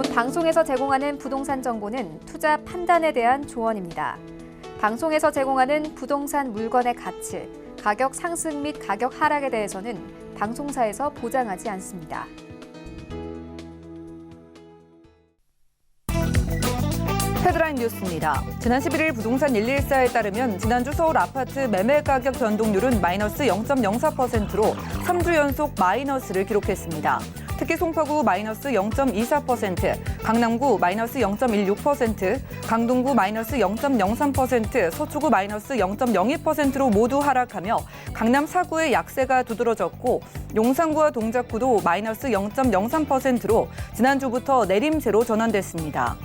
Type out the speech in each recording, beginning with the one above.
본 방송에서 제공하는 부동산 정보는 투자 판단에 대한 조언입니다. 방송에서 제공하는 부동산 물건의 가치, 가격 상승 및 가격 하락에 대해서는 방송사에서 보장하지 않습니다. 헤드라인 뉴스입니다. 지난 11일 부동산 114에 따르면 지난주 서울 아파트 매매 가격 변동률은 마이너스 0.04%로 3주 연속 마이너스를 기록했습니다. 특히 송파구 마이너스 0.24%, 강남구 마이너스 0.16%, 강동구 마이너스 0.03%, 서초구 마이너스 0.02%로 모두 하락하며 강남 4구의 약세가 두드러졌고 용산구와 동작구도 마이너스 0.03%로 지난주부터 내림세로 전환됐습니다.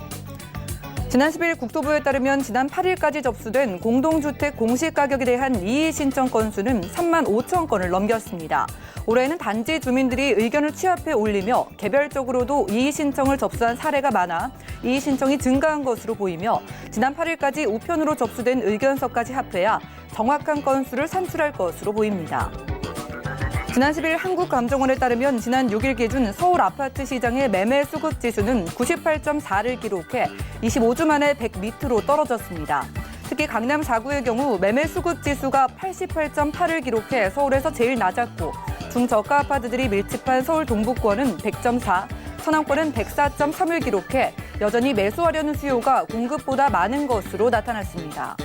지난 10일 국토부에 따르면 지난 8일까지 접수된 공동주택 공시가격에 대한 이의 신청 건수는 3만 5천 건을 넘겼습니다. 올해는 단지 주민들이 의견을 취합해 올리며 개별적으로도 이의 신청을 접수한 사례가 많아 이의 신청이 증가한 것으로 보이며 지난 8일까지 우편으로 접수된 의견서까지 합해야 정확한 건수를 산출할 것으로 보입니다. 지난 10일 한국감정원에 따르면 지난 6일 기준 서울 아파트 시장의 매매 수급 지수는 98.4를 기록해 25주 만에 100 밑으로 떨어졌습니다. 특히 강남 4구의 경우 매매 수급 지수가 88.8을 기록해 서울에서 제일 낮았고 중저가 아파트들이 밀집한 서울 동북권은 100.4, 서남권은 104.3을 기록해 여전히 매수하려는 수요가 공급보다 많은 것으로 나타났습니다.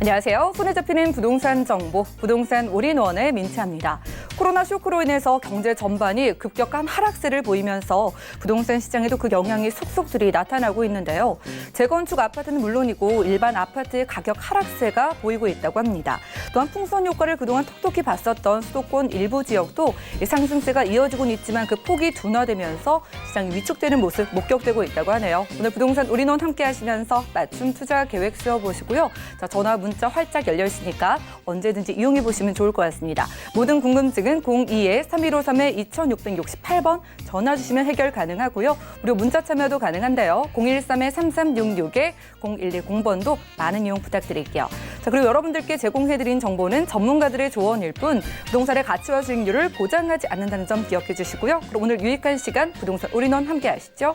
안녕하세요. 손에 잡히는 부동산 정보, 부동산 올인원의 민채입니다. 코로나 쇼크로 인해서 경제 전반이 급격한 하락세를 보이면서 부동산 시장에도 그 영향이 속속들이 나타나고 있는데요. 재건축 아파트는 물론이고 일반 아파트의 가격 하락세가 보이고 있다고 합니다. 또한 풍선 효과를 그동안 톡톡히 봤었던 수도권 일부 지역도 상승세가 이어지고는 있지만 그 폭이 둔화되면서 시장이 위축되는 모습 목격되고 있다고 하네요. 오늘 부동산 올인원 함께 하시면서 맞춤 투자 계획 세워보시고요. 자, 전화 문자 활짝 열려 있으니까 언제든지 이용해 보시면 좋을 것 같습니다. 모든 궁금증은 02-3153-2668번 전화 주시면 해결 가능하고요. 무료 문자 참여도 가능한데요. 013-3366-0110번도 많은 이용 부탁드릴게요. 자, 그리고 여러분들께 제공해드린 정보는 전문가들의 조언일 뿐 부동산의 가치와 수익률을 보장하지 않는다는 점 기억해 주시고요. 그럼 오늘 유익한 시간 부동산 올인원 함께 하시죠.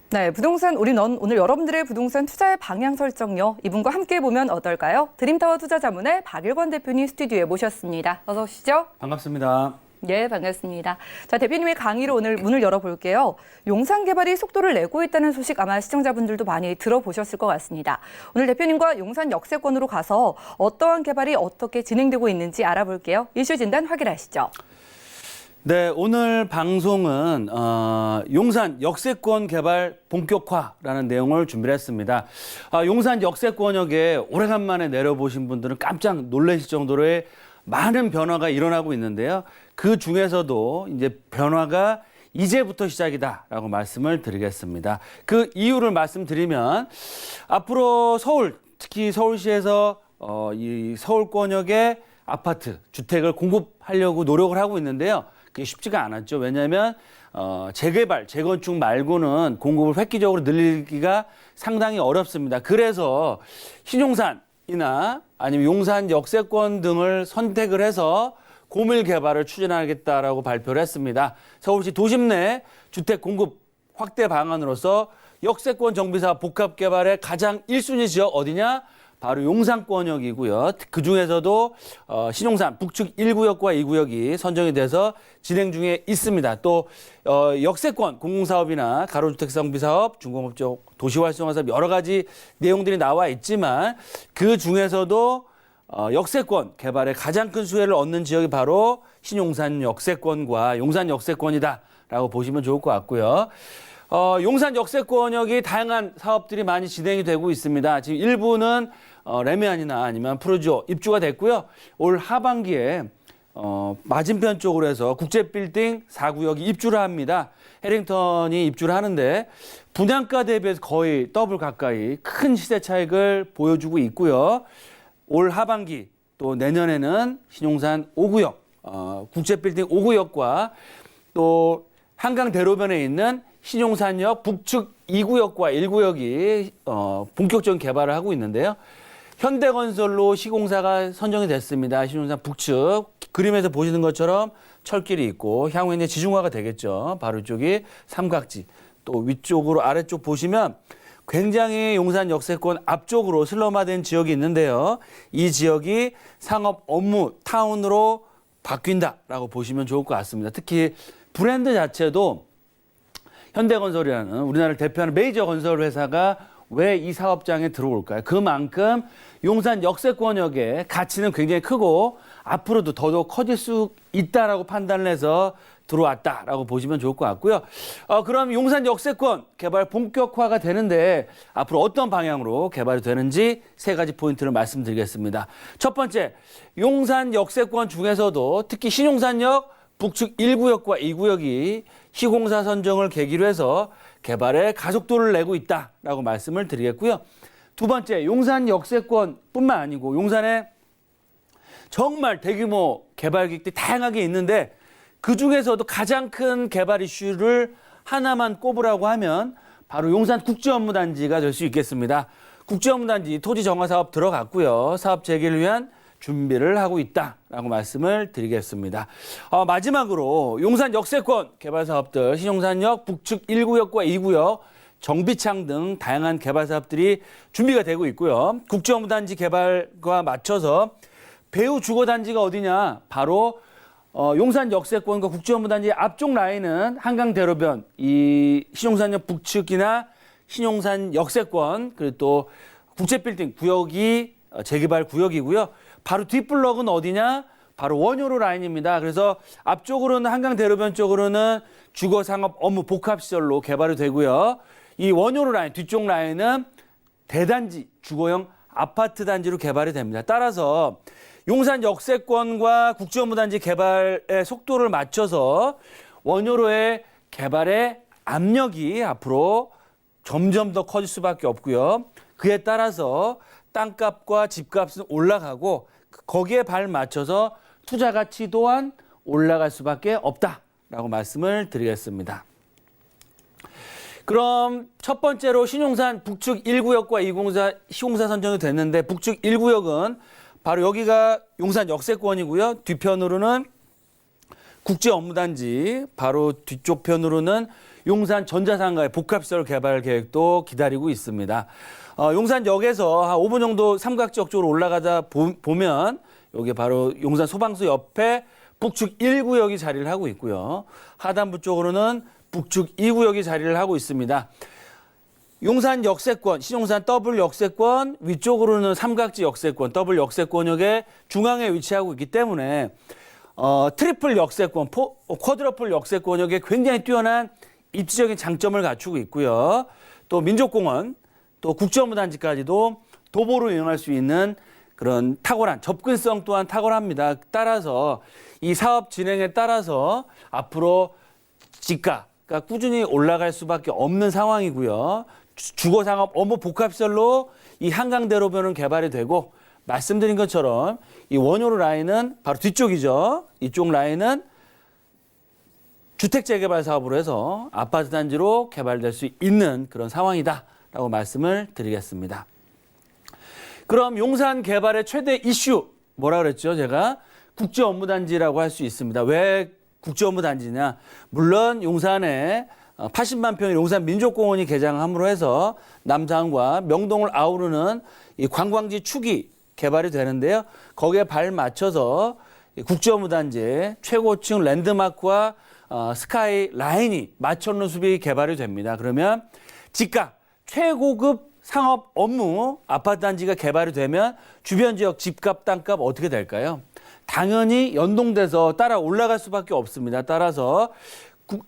네, 부동산 올인원 오늘 여러분들의 부동산 투자의 방향 설정요. 이분과 함께 보면 어떨까요? 드림타워 투자자문의 박일권 대표님 스튜디오에 모셨습니다. 어서 오시죠. 반갑습니다. 네, 반갑습니다. 자, 대표님의 강의로 오늘 문을 열어볼게요. 용산 개발이 속도를 내고 있다는 소식 아마 시청자분들도 많이 들어보셨을 것 같습니다. 오늘 대표님과 용산 역세권으로 가서 어떠한 개발이 어떻게 진행되고 있는지 알아볼게요. 이슈 진단 확인하시죠. 네, 오늘 방송은 용산 역세권 개발 본격화라는 내용을 준비를 했습니다. 용산 역세권역에 오래간만에 내려보신 분들은 깜짝 놀라실 정도로의 많은 변화가 일어나고 있는데요. 그 중에서도 이제 변화가 이제부터 시작이다라고 말씀을 드리겠습니다. 그 이유를 말씀드리면 앞으로 서울, 특히 서울시에서 이 서울권역의 아파트, 주택을 공급하려고 노력을 하고 있는데요. 그게 쉽지가 않았죠. 왜냐하면 재개발, 재건축 말고는 공급을 획기적으로 늘리기가 상당히 어렵습니다. 그래서 신용산이나 아니면 용산 역세권 등을 선택을 해서 고밀 개발을 추진하겠다라고 발표를 했습니다. 서울시 도심 내 주택 공급 확대 방안으로서 역세권 정비사 복합 개발의 가장 1순위 지역 어디냐? 바로 용산권역이고요. 그중에서도 신용산 북측 1구역과 2구역이 선정이 돼서 진행 중에 있습니다. 또 역세권 공공사업이나 가로주택 정비사업, 중공업적 도시활성화사업 여러 가지 내용들이 나와 있지만 그중에서도 역세권 개발에 가장 큰 수혜를 얻는 지역이 바로 신용산 역세권과 용산 역세권이다라고 보시면 좋을 것 같고요. 용산 역세권역이 다양한 사업들이 많이 진행이 되고 있습니다. 지금 일부는 레미안이나 아니면 푸르지오 입주가 됐고요. 올 하반기에 맞은편 쪽으로 해서 국제빌딩 4구역이 입주를 합니다. 해링턴이 입주를 하는데 분양가 대비해서 거의 더블 가까이 큰 시세 차익을 보여주고 있고요. 올 하반기 또 내년에는 신용산 5구역, 국제빌딩 5구역과 또 한강 대로변에 있는 신용산역 북측 2구역과 1구역이 본격적인 개발을 하고 있는데요. 현대건설로 시공사가 선정이 됐습니다. 신용산 북측 그림에서 보시는 것처럼 철길이 있고 향후 이제 지중화가 되겠죠. 바로 이쪽이 삼각지. 또 위쪽으로 아래쪽 보시면 굉장히 용산 역세권 앞쪽으로 슬럼화된 지역이 있는데요. 이 지역이 상업 업무 타운으로 바뀐다라고 보시면 좋을 것 같습니다. 특히 브랜드 자체도 현대건설이라는 우리나라를 대표하는 메이저 건설 회사가 왜 이 사업장에 들어올까요? 그만큼 용산 역세권역의 가치는 굉장히 크고 앞으로도 더더욱 커질 수 있다라고 판단을 해서 들어왔다라고 보시면 좋을 것 같고요. 그럼 용산 역세권 개발 본격화가 되는데 앞으로 어떤 방향으로 개발이 되는지 세 가지 포인트를 말씀드리겠습니다. 첫 번째, 용산 역세권 중에서도 특히 신용산역 북측 1구역과 2구역이 시공사 선정을 계기로 해서 개발에 가속도를 내고 있다라고 말씀을 드리겠고요. 두 번째, 용산 역세권뿐만 아니고 용산에 정말 대규모 개발 계획들이 다양하게 있는데 그중에서도 가장 큰 개발 이슈를 하나만 꼽으라고 하면 바로 용산 국제업무단지가 될 수 있겠습니다. 국제업무단지 토지 정화 사업 들어갔고요. 사업 재개를 위한 준비를 하고 있다라고 말씀을 드리겠습니다. 마지막으로 용산 역세권 개발 사업들 신용산역 북측 1구역과 2구역 정비창 등 다양한 개발 사업들이 준비가 되고 있고요. 국제업무단지 개발과 맞춰서 배후 주거단지가 어디냐? 바로 용산 역세권과 국제업무단지 앞쪽 라인은 한강대로변, 이 신용산역 북측이나 신용산 역세권, 그리고 또 국제빌딩 구역이 재개발 구역이고요. 바로 뒷블럭은 어디냐? 바로 원효로 라인입니다. 그래서 앞쪽으로는 한강대로변 쪽으로는 주거상업 업무 복합시설로 개발이 되고요. 이 원효로 라인, 뒤쪽 라인은 대단지, 주거형 아파트 단지로 개발이 됩니다. 따라서 용산 역세권과 국제업무단지 개발의 속도를 맞춰서 원효로의 개발의 압력이 앞으로 점점 더 커질 수밖에 없고요. 그에 따라서 땅값과 집값은 올라가고 거기에 발 맞춰서 투자 가치 또한 올라갈 수밖에 없다라고 말씀을 드리겠습니다. 그럼 첫 번째로 신용산 북측 1구역과 시공사 선정이 됐는데 북측 1구역은 바로 여기가 용산 역세권이고요. 뒤편으로는 국제업무단지, 바로 뒤쪽 편으로는 용산 전자상가의 복합시설 개발 계획도 기다리고 있습니다. 용산역에서 한 5분 정도 삼각지역 쪽으로 올라가다 보면 여기 바로 용산 소방서 옆에 북측 1구역이 자리를 하고 있고요. 하단부 쪽으로는 북측 2구역이 자리를 하고 있습니다. 용산 역세권, 신용산 더블 역세권, 위쪽으로는 삼각지 역세권, 더블 역세권역의 중앙에 위치하고 있기 때문에 트리플 역세권, 쿼드러플 역세권역에 굉장히 뛰어난 입지적인 장점을 갖추고 있고요. 또 민족공원, 또 국제업무단지까지도 도보로 이용할 수 있는 그런 탁월한 접근성 또한 탁월합니다. 따라서 이 사업 진행에 따라서 앞으로 지가가 꾸준히 올라갈 수밖에 없는 상황이고요. 주거상업 업무 복합시설로 이 한강대로변은 개발이 되고 말씀드린 것처럼 이 원효로 라인은 바로 뒤쪽이죠. 이쪽 라인은 주택 재개발 사업으로 해서 아파트 단지로 개발될 수 있는 그런 상황이다라고 말씀을 드리겠습니다. 그럼 용산 개발의 최대 이슈 뭐라 그랬죠? 제가 국제업무단지라고 할 수 있습니다. 왜 국제업무단지냐? 물론 용산에 80만 평의 용산 민족공원이 개장함으로 해서 남산과 명동을 아우르는 이 관광지 축이 개발이 되는데요. 거기에 발 맞춰서 국제업무단지의 최고층 랜드마크와 스카이 라인이 맞춰놓은 숲이 개발이 됩니다. 그러면 지가 최고급 상업 업무 아파트 단지가 개발이 되면 주변 지역 집값, 땅값 어떻게 될까요? 당연히 연동돼서 따라 올라갈 수밖에 없습니다. 따라서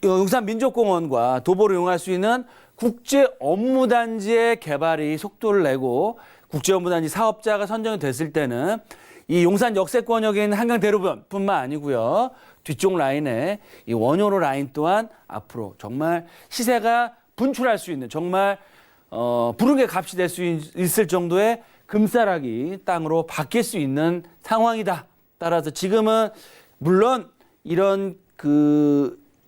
용산 민족공원과 도보를 이용할 수 있는 국제업무단지의 개발이 속도를 내고 국제업무단지 사업자가 선정이 됐을 때는 이 용산 역세권역에 있는 한강대로변뿐만 아니고요. 뒤쪽 라인에 이 원효로 라인 또한 앞으로 정말 시세가 분출할 수 있는 정말 부르게 값이 될 수 있을 정도의 금싸라기 땅으로 바뀔 수 있는 상황이다. 따라서 지금은 물론 이런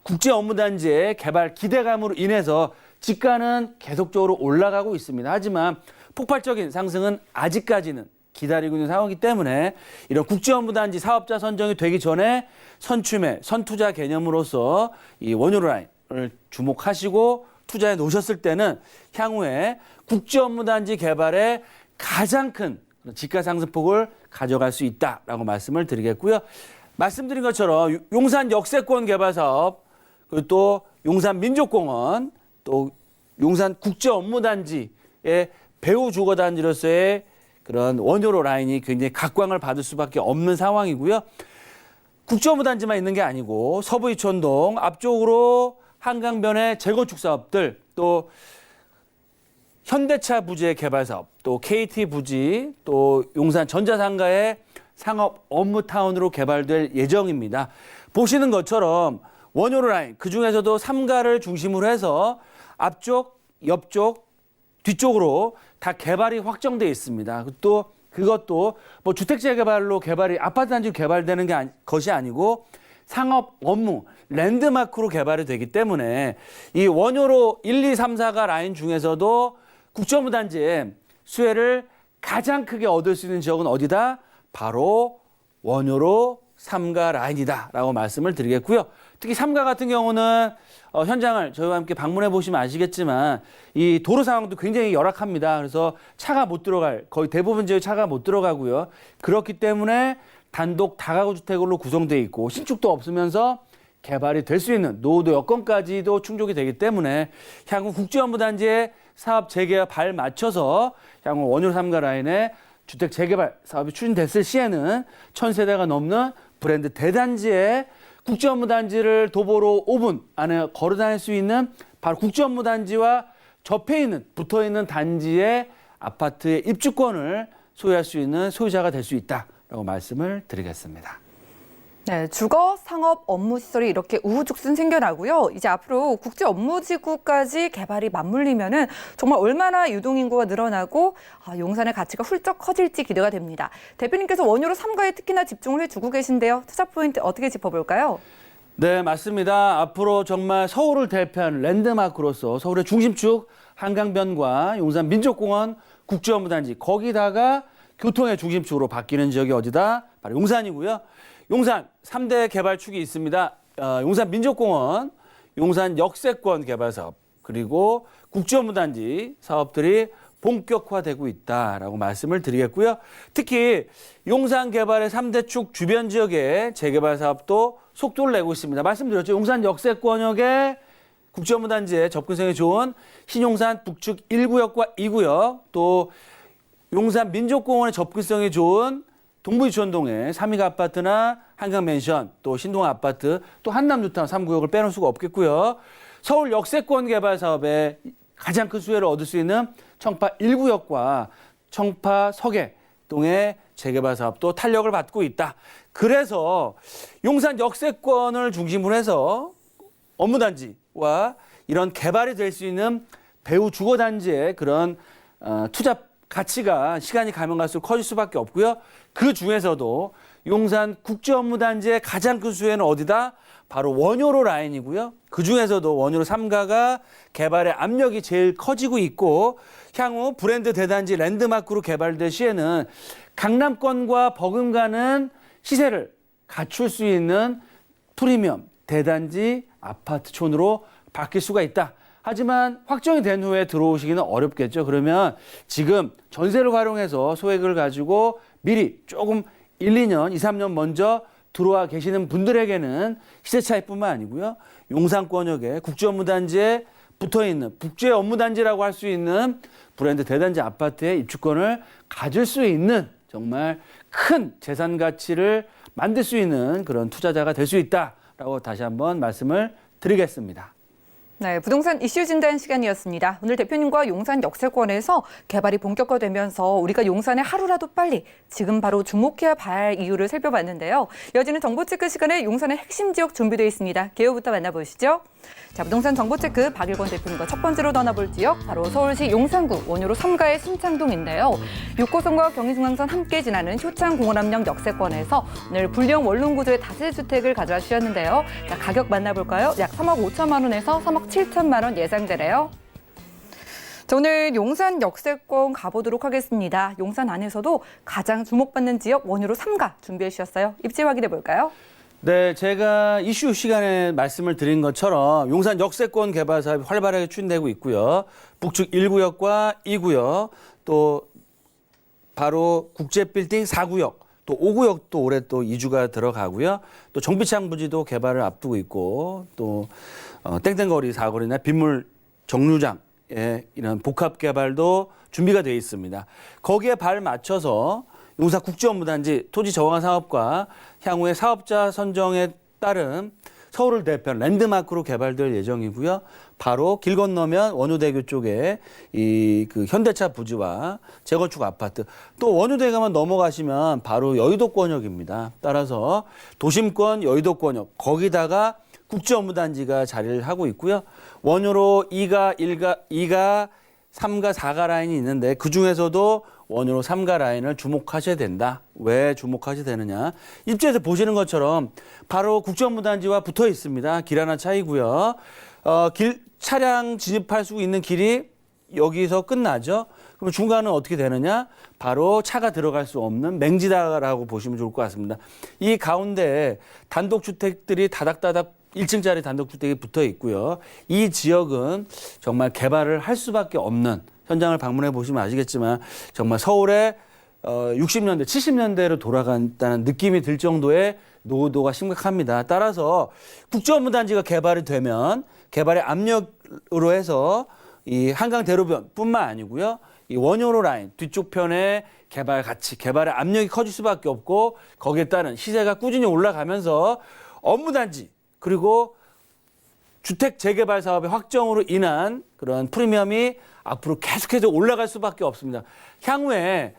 국제업무단지의 개발 기대감으로 인해서 지가는 계속적으로 올라가고 있습니다. 하지만 폭발적인 상승은 아직까지는 기다리고 있는 상황이기 때문에 이런 국제업무단지 사업자 선정이 되기 전에 선취매, 선투자 개념으로서 이 원효로 라인을 주목하시고 투자해 놓으셨을 때는 향후에 국제업무단지 개발에 가장 큰 지가 상승폭을 가져갈 수 있다라고 말씀을 드리겠고요. 말씀드린 것처럼 용산 역세권 개발 사업, 그리고 또 용산 민족공원, 또 용산 국제업무단지의 배후 주거단지로서의 그런 원효로 라인이 굉장히 각광을 받을 수밖에 없는 상황이고요. 국제업무단지만 있는 게 아니고 서부 이촌동 앞쪽으로 한강변의 재건축 사업들, 또 현대차 부지의 개발 사업, 또 KT 부지, 또 용산 전자상가의 상업 업무타운으로 개발될 예정입니다. 보시는 것처럼 원효로 라인, 그중에서도 3가를 중심으로 해서 앞쪽, 옆쪽, 뒤쪽으로 다 개발이 확정돼 있습니다. 또 그것도 뭐 주택 재개발로 개발이 아파트 단지로 개발되는 것이 아니고 상업 업무 랜드마크로 개발이 되기 때문에 이 원효로 1, 2, 3, 4가 라인 중에서도 국제업무단지의 수혜를 가장 크게 얻을 수 있는 지역은 어디다? 바로 원효로 3가 라인이다라고 말씀을 드리겠고요. 특히 3가 같은 경우는 현장을 저희와 함께 방문해 보시면 아시겠지만 이 도로 상황도 굉장히 열악합니다. 그래서 차가 못 들어갈, 거의 대부분 지역에 차가 못 들어가고요. 그렇기 때문에 단독 다가구 주택으로 구성되어 있고 신축도 없으면서 개발이 될 수 있는 노후도 여건까지도 충족이 되기 때문에 향후 국제업무단지의 사업 재개와 발 맞춰서 향후 원효로 3가 라인의 주택 재개발 사업이 추진됐을 시에는 1000세대가 넘는 브랜드 대단지의 국제업무단지를 도보로 5분 안에 걸어 다닐 수 있는 바로 국제업무단지와 접해 있는, 붙어 있는 단지의 아파트의 입주권을 소유할 수 있는 소유자가 될 수 있다라고 말씀을 드리겠습니다. 네, 주거, 상업, 업무 시설이 이렇게 우후죽순 생겨나고요. 이제 앞으로 국제 업무지구까지 개발이 맞물리면은 정말 얼마나 유동인구가 늘어나고 용산의 가치가 훌쩍 커질지 기대가 됩니다. 대표님께서 원효로 3가에 특히나 집중을 해주고 계신데요. 투자 포인트 어떻게 짚어볼까요? 네, 맞습니다. 앞으로 정말 서울을 대표하는 랜드마크로서 서울의 중심축 한강변과 용산 민족공원 국제업무단지, 거기다가 교통의 중심축으로 바뀌는 지역이 어디다? 바로 용산이고요. 용산 3대 개발축이 있습니다. 용산 민족공원, 용산 역세권 개발 사업, 그리고 국제업무단지 사업들이 본격화되고 있다라고 말씀을 드리겠고요. 특히 용산 개발의 3대 축 주변 지역의 재개발 사업도 속도를 내고 있습니다. 말씀드렸죠. 용산 역세권역의 국제업무단지에 접근성이 좋은 신용산 북측 1구역과 2구역, 또 용산 민족공원에 접근성이 좋은 동부이촌동의 삼익 아파트나 한강맨션, 또 신동 아파트, 또 한남뉴타운 3구역을 빼놓을 수가 없겠고요. 서울 역세권 개발 사업에 가장 큰 수혜를 얻을 수 있는 청파 1구역과 청파 서계동의 재개발 사업도 탄력을 받고 있다. 그래서 용산 역세권을 중심으로 해서 업무단지와 이런 개발이 될 수 있는 배후 주거단지의 그런 투자 가치가 시간이 가면 갈수록 커질 수밖에 없고요. 그 중에서도 용산 국제업무단지의 가장 큰 수혜는 어디다? 바로 원효로 라인이고요. 그 중에서도 원효로 3가가 개발의 압력이 제일 커지고 있고 향후 브랜드 대단지 랜드마크로 개발될 시에는 강남권과 버금가는 시세를 갖출 수 있는 프리미엄 대단지 아파트촌으로 바뀔 수가 있다. 하지만 확정이 된 후에 들어오시기는 어렵겠죠. 그러면 지금 전세를 활용해서 소액을 가지고 미리 조금 1, 2년, 2, 3년 먼저 들어와 계시는 분들에게는 시세 차이뿐만 아니고요. 용산권역에 국제업무단지에 붙어있는 국제업무단지라고 할 수 있는 브랜드 대단지 아파트의 입주권을 가질 수 있는 정말 큰 재산 가치를 만들 수 있는 그런 투자자가 될 수 있다라고 다시 한번 말씀을 드리겠습니다. 네, 부동산 이슈 진단 시간이었습니다. 오늘 대표님과 용산 역세권에서 개발이 본격화되면서 우리가 용산에 하루라도 빨리 지금 바로 주목해야 할 이유를 살펴봤는데요. 이어지는 정보 체크 시간에 용산의 핵심 지역 준비되어 있습니다. 개요부터 만나보시죠. 자, 부동산 정보체크 박일권 대표님과 첫 번째로 떠나볼 지역 바로 서울시 용산구 원효로 3가의 신창동인데요. 6호선과 경의중앙선 함께 지나는 효창공원암역 역세권에서 오늘 불량 원룸 구조의 다세주택을 가져와 주셨는데요. 자, 가격 만나볼까요? 약 3억 5천만 원에서 3억 7천만 원 예상되네요. 자, 오늘 용산 역세권 가보도록 하겠습니다. 용산 안에서도 가장 주목받는 지역 원효로 3가 준비해 주셨어요. 입지 확인해 볼까요? 네, 제가 이슈 시간에 말씀을 드린 것처럼 용산 역세권 개발 사업이 활발하게 추진되고 있고요. 북측 1구역과 2구역, 또 바로 국제빌딩 4구역, 또 5구역도 올해 또 이주가 들어가고요. 또 정비창 부지도 개발을 앞두고 있고, 또 땡땡거리 사거리나 빗물 정류장 이런 복합 개발도 준비가 되어 있습니다. 거기에 발 맞춰서 용산 국제업무단지 토지 정화 사업과 향후의 사업자 선정에 따른 서울을 대표하는 랜드마크로 개발될 예정이고요. 바로 길 건너면 원효대교 쪽에 그 현대차 부지와 재건축 아파트, 또 원효대교만 넘어가시면 바로 여의도권역입니다. 따라서 도심권 여의도권역 거기다가 국제업무단지가 자리를 하고 있고요. 원효로 2가 3가 4가 라인이 있는데 그중에서도 원효로 3가 라인을 주목하셔야 된다. 왜 주목하셔야 되느냐. 입지에서 보시는 것처럼 바로 국제업무단지와 붙어 있습니다. 길 하나 차이고요. 차량 진입할 수 있는 길이 여기서 끝나죠. 그럼 중간은 어떻게 되느냐. 바로 차가 들어갈 수 없는 맹지다라고 보시면 좋을 것 같습니다. 이 가운데 단독주택들이 다닥다닥 1층짜리 단독주택이 붙어 있고요. 이 지역은 정말 개발을 할 수밖에 없는, 현장을 방문해 보시면 아시겠지만 정말 서울의 60년대, 70년대로 돌아간다는 느낌이 들 정도의 노후도가 심각합니다. 따라서 국제업무단지가 개발이 되면 개발의 압력으로 해서 이 한강 대로변뿐만 아니고요. 이 원효로 라인 뒤쪽 편의 개발 가치, 개발의 압력이 커질 수밖에 없고 거기에 따른 시세가 꾸준히 올라가면서 업무단지 그리고 주택 재개발 사업의 확정으로 인한 그런 프리미엄이 앞으로 계속해서 올라갈 수밖에 없습니다. 향후에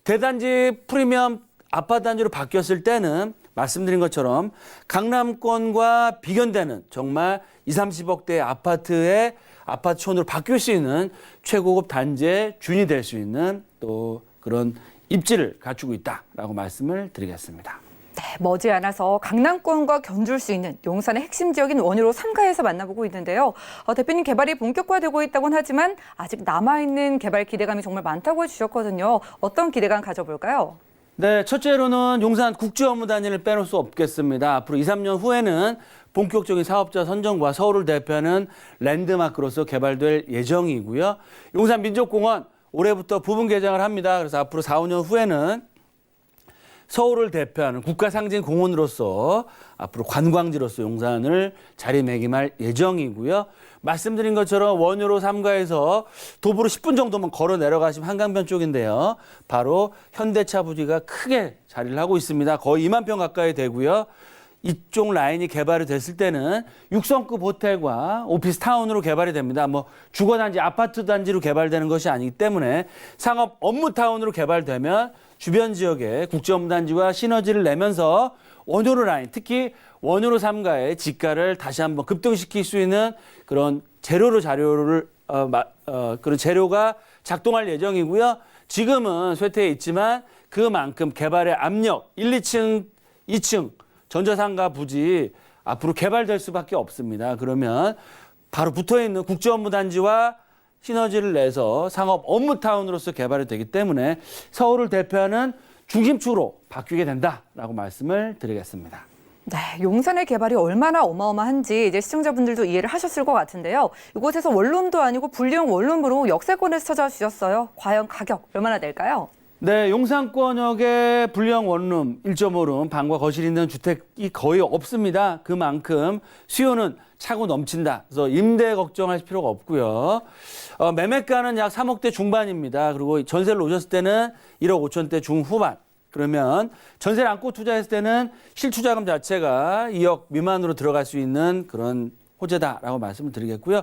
대단지 프리미엄 아파트 단지로 바뀌었을 때는 말씀드린 것처럼 강남권과 비견되는 정말 20, 30억대의 아파트의 아파트촌으로 바뀔 수 있는 최고급 단지의 주인이 될 수 있는 또 그런 입지를 갖추고 있다라고 말씀을 드리겠습니다. 네, 머지않아서 강남권과 견줄 수 있는 용산의 핵심 지역인 원효로 3가에서 만나보고 있는데요. 대표님 개발이 본격화되고 있다고는 하지만 아직 남아있는 개발 기대감이 정말 많다고 해주셨거든요. 어떤 기대감 가져볼까요? 네, 첫째로는 용산 국제업무단지를 빼놓을 수 없겠습니다. 앞으로 2, 3년 후에는 본격적인 사업자 선정과 서울을 대표하는 랜드마크로서 개발될 예정이고요. 용산 민족공원 올해부터 부분 개장을 합니다. 그래서 앞으로 4, 5년 후에는 서울을 대표하는 국가상징 공원으로서 앞으로 관광지로서 용산을 자리매김할 예정이고요. 말씀드린 것처럼 원효로 3가에서 도보로 10분 정도만 걸어 내려가시면 한강변 쪽인데요. 바로 현대차 부지가 크게 자리를 하고 있습니다. 거의 2만 평 가까이 되고요. 이쪽 라인이 개발이 됐을 때는 6성급 호텔과 오피스타운으로 개발이 됩니다. 뭐 주거단지, 아파트 단지로 개발되는 것이 아니기 때문에 상업 업무타운으로 개발되면 주변 지역에 국제업무단지와 시너지를 내면서 원효로 라인, 특히 원효로 3가의 지가를 다시 한번 급등시킬 수 있는 그런 그런 재료가 작동할 예정이고요. 지금은 쇠퇴해 있지만 그만큼 개발의 압력, 1, 2층, 2층 전자상가 부지 앞으로 개발될 수밖에 없습니다. 그러면 바로 붙어있는 국제업무단지와 시너지를 내서 상업 업무타운으로서 개발이 되기 때문에 서울을 대표하는 중심축으로 바뀌게 된다라고 말씀을 드리겠습니다. 네, 용산의 개발이 얼마나 어마어마한지 이제 시청자분들도 이해를 하셨을 것 같은데요. 이곳에서 원룸도 아니고 불리형 원룸으로 역세권에서 찾아주셨어요. 과연 가격 얼마나 될까요? 네, 용산권역의 불량 원룸 1.5룸 방과 거실이 있는 주택이 거의 없습니다. 그만큼 수요는 차고 넘친다. 그래서 임대 걱정할 필요가 없고요. 매매가는 약 3억대 중반입니다. 그리고 전세를 놓으셨을 때는 1억 5천대 중후반. 그러면 전세를 안고 투자했을 때는 실투자금 자체가 2억 미만으로 들어갈 수 있는 그런 호재다라고 말씀을 드리겠고요.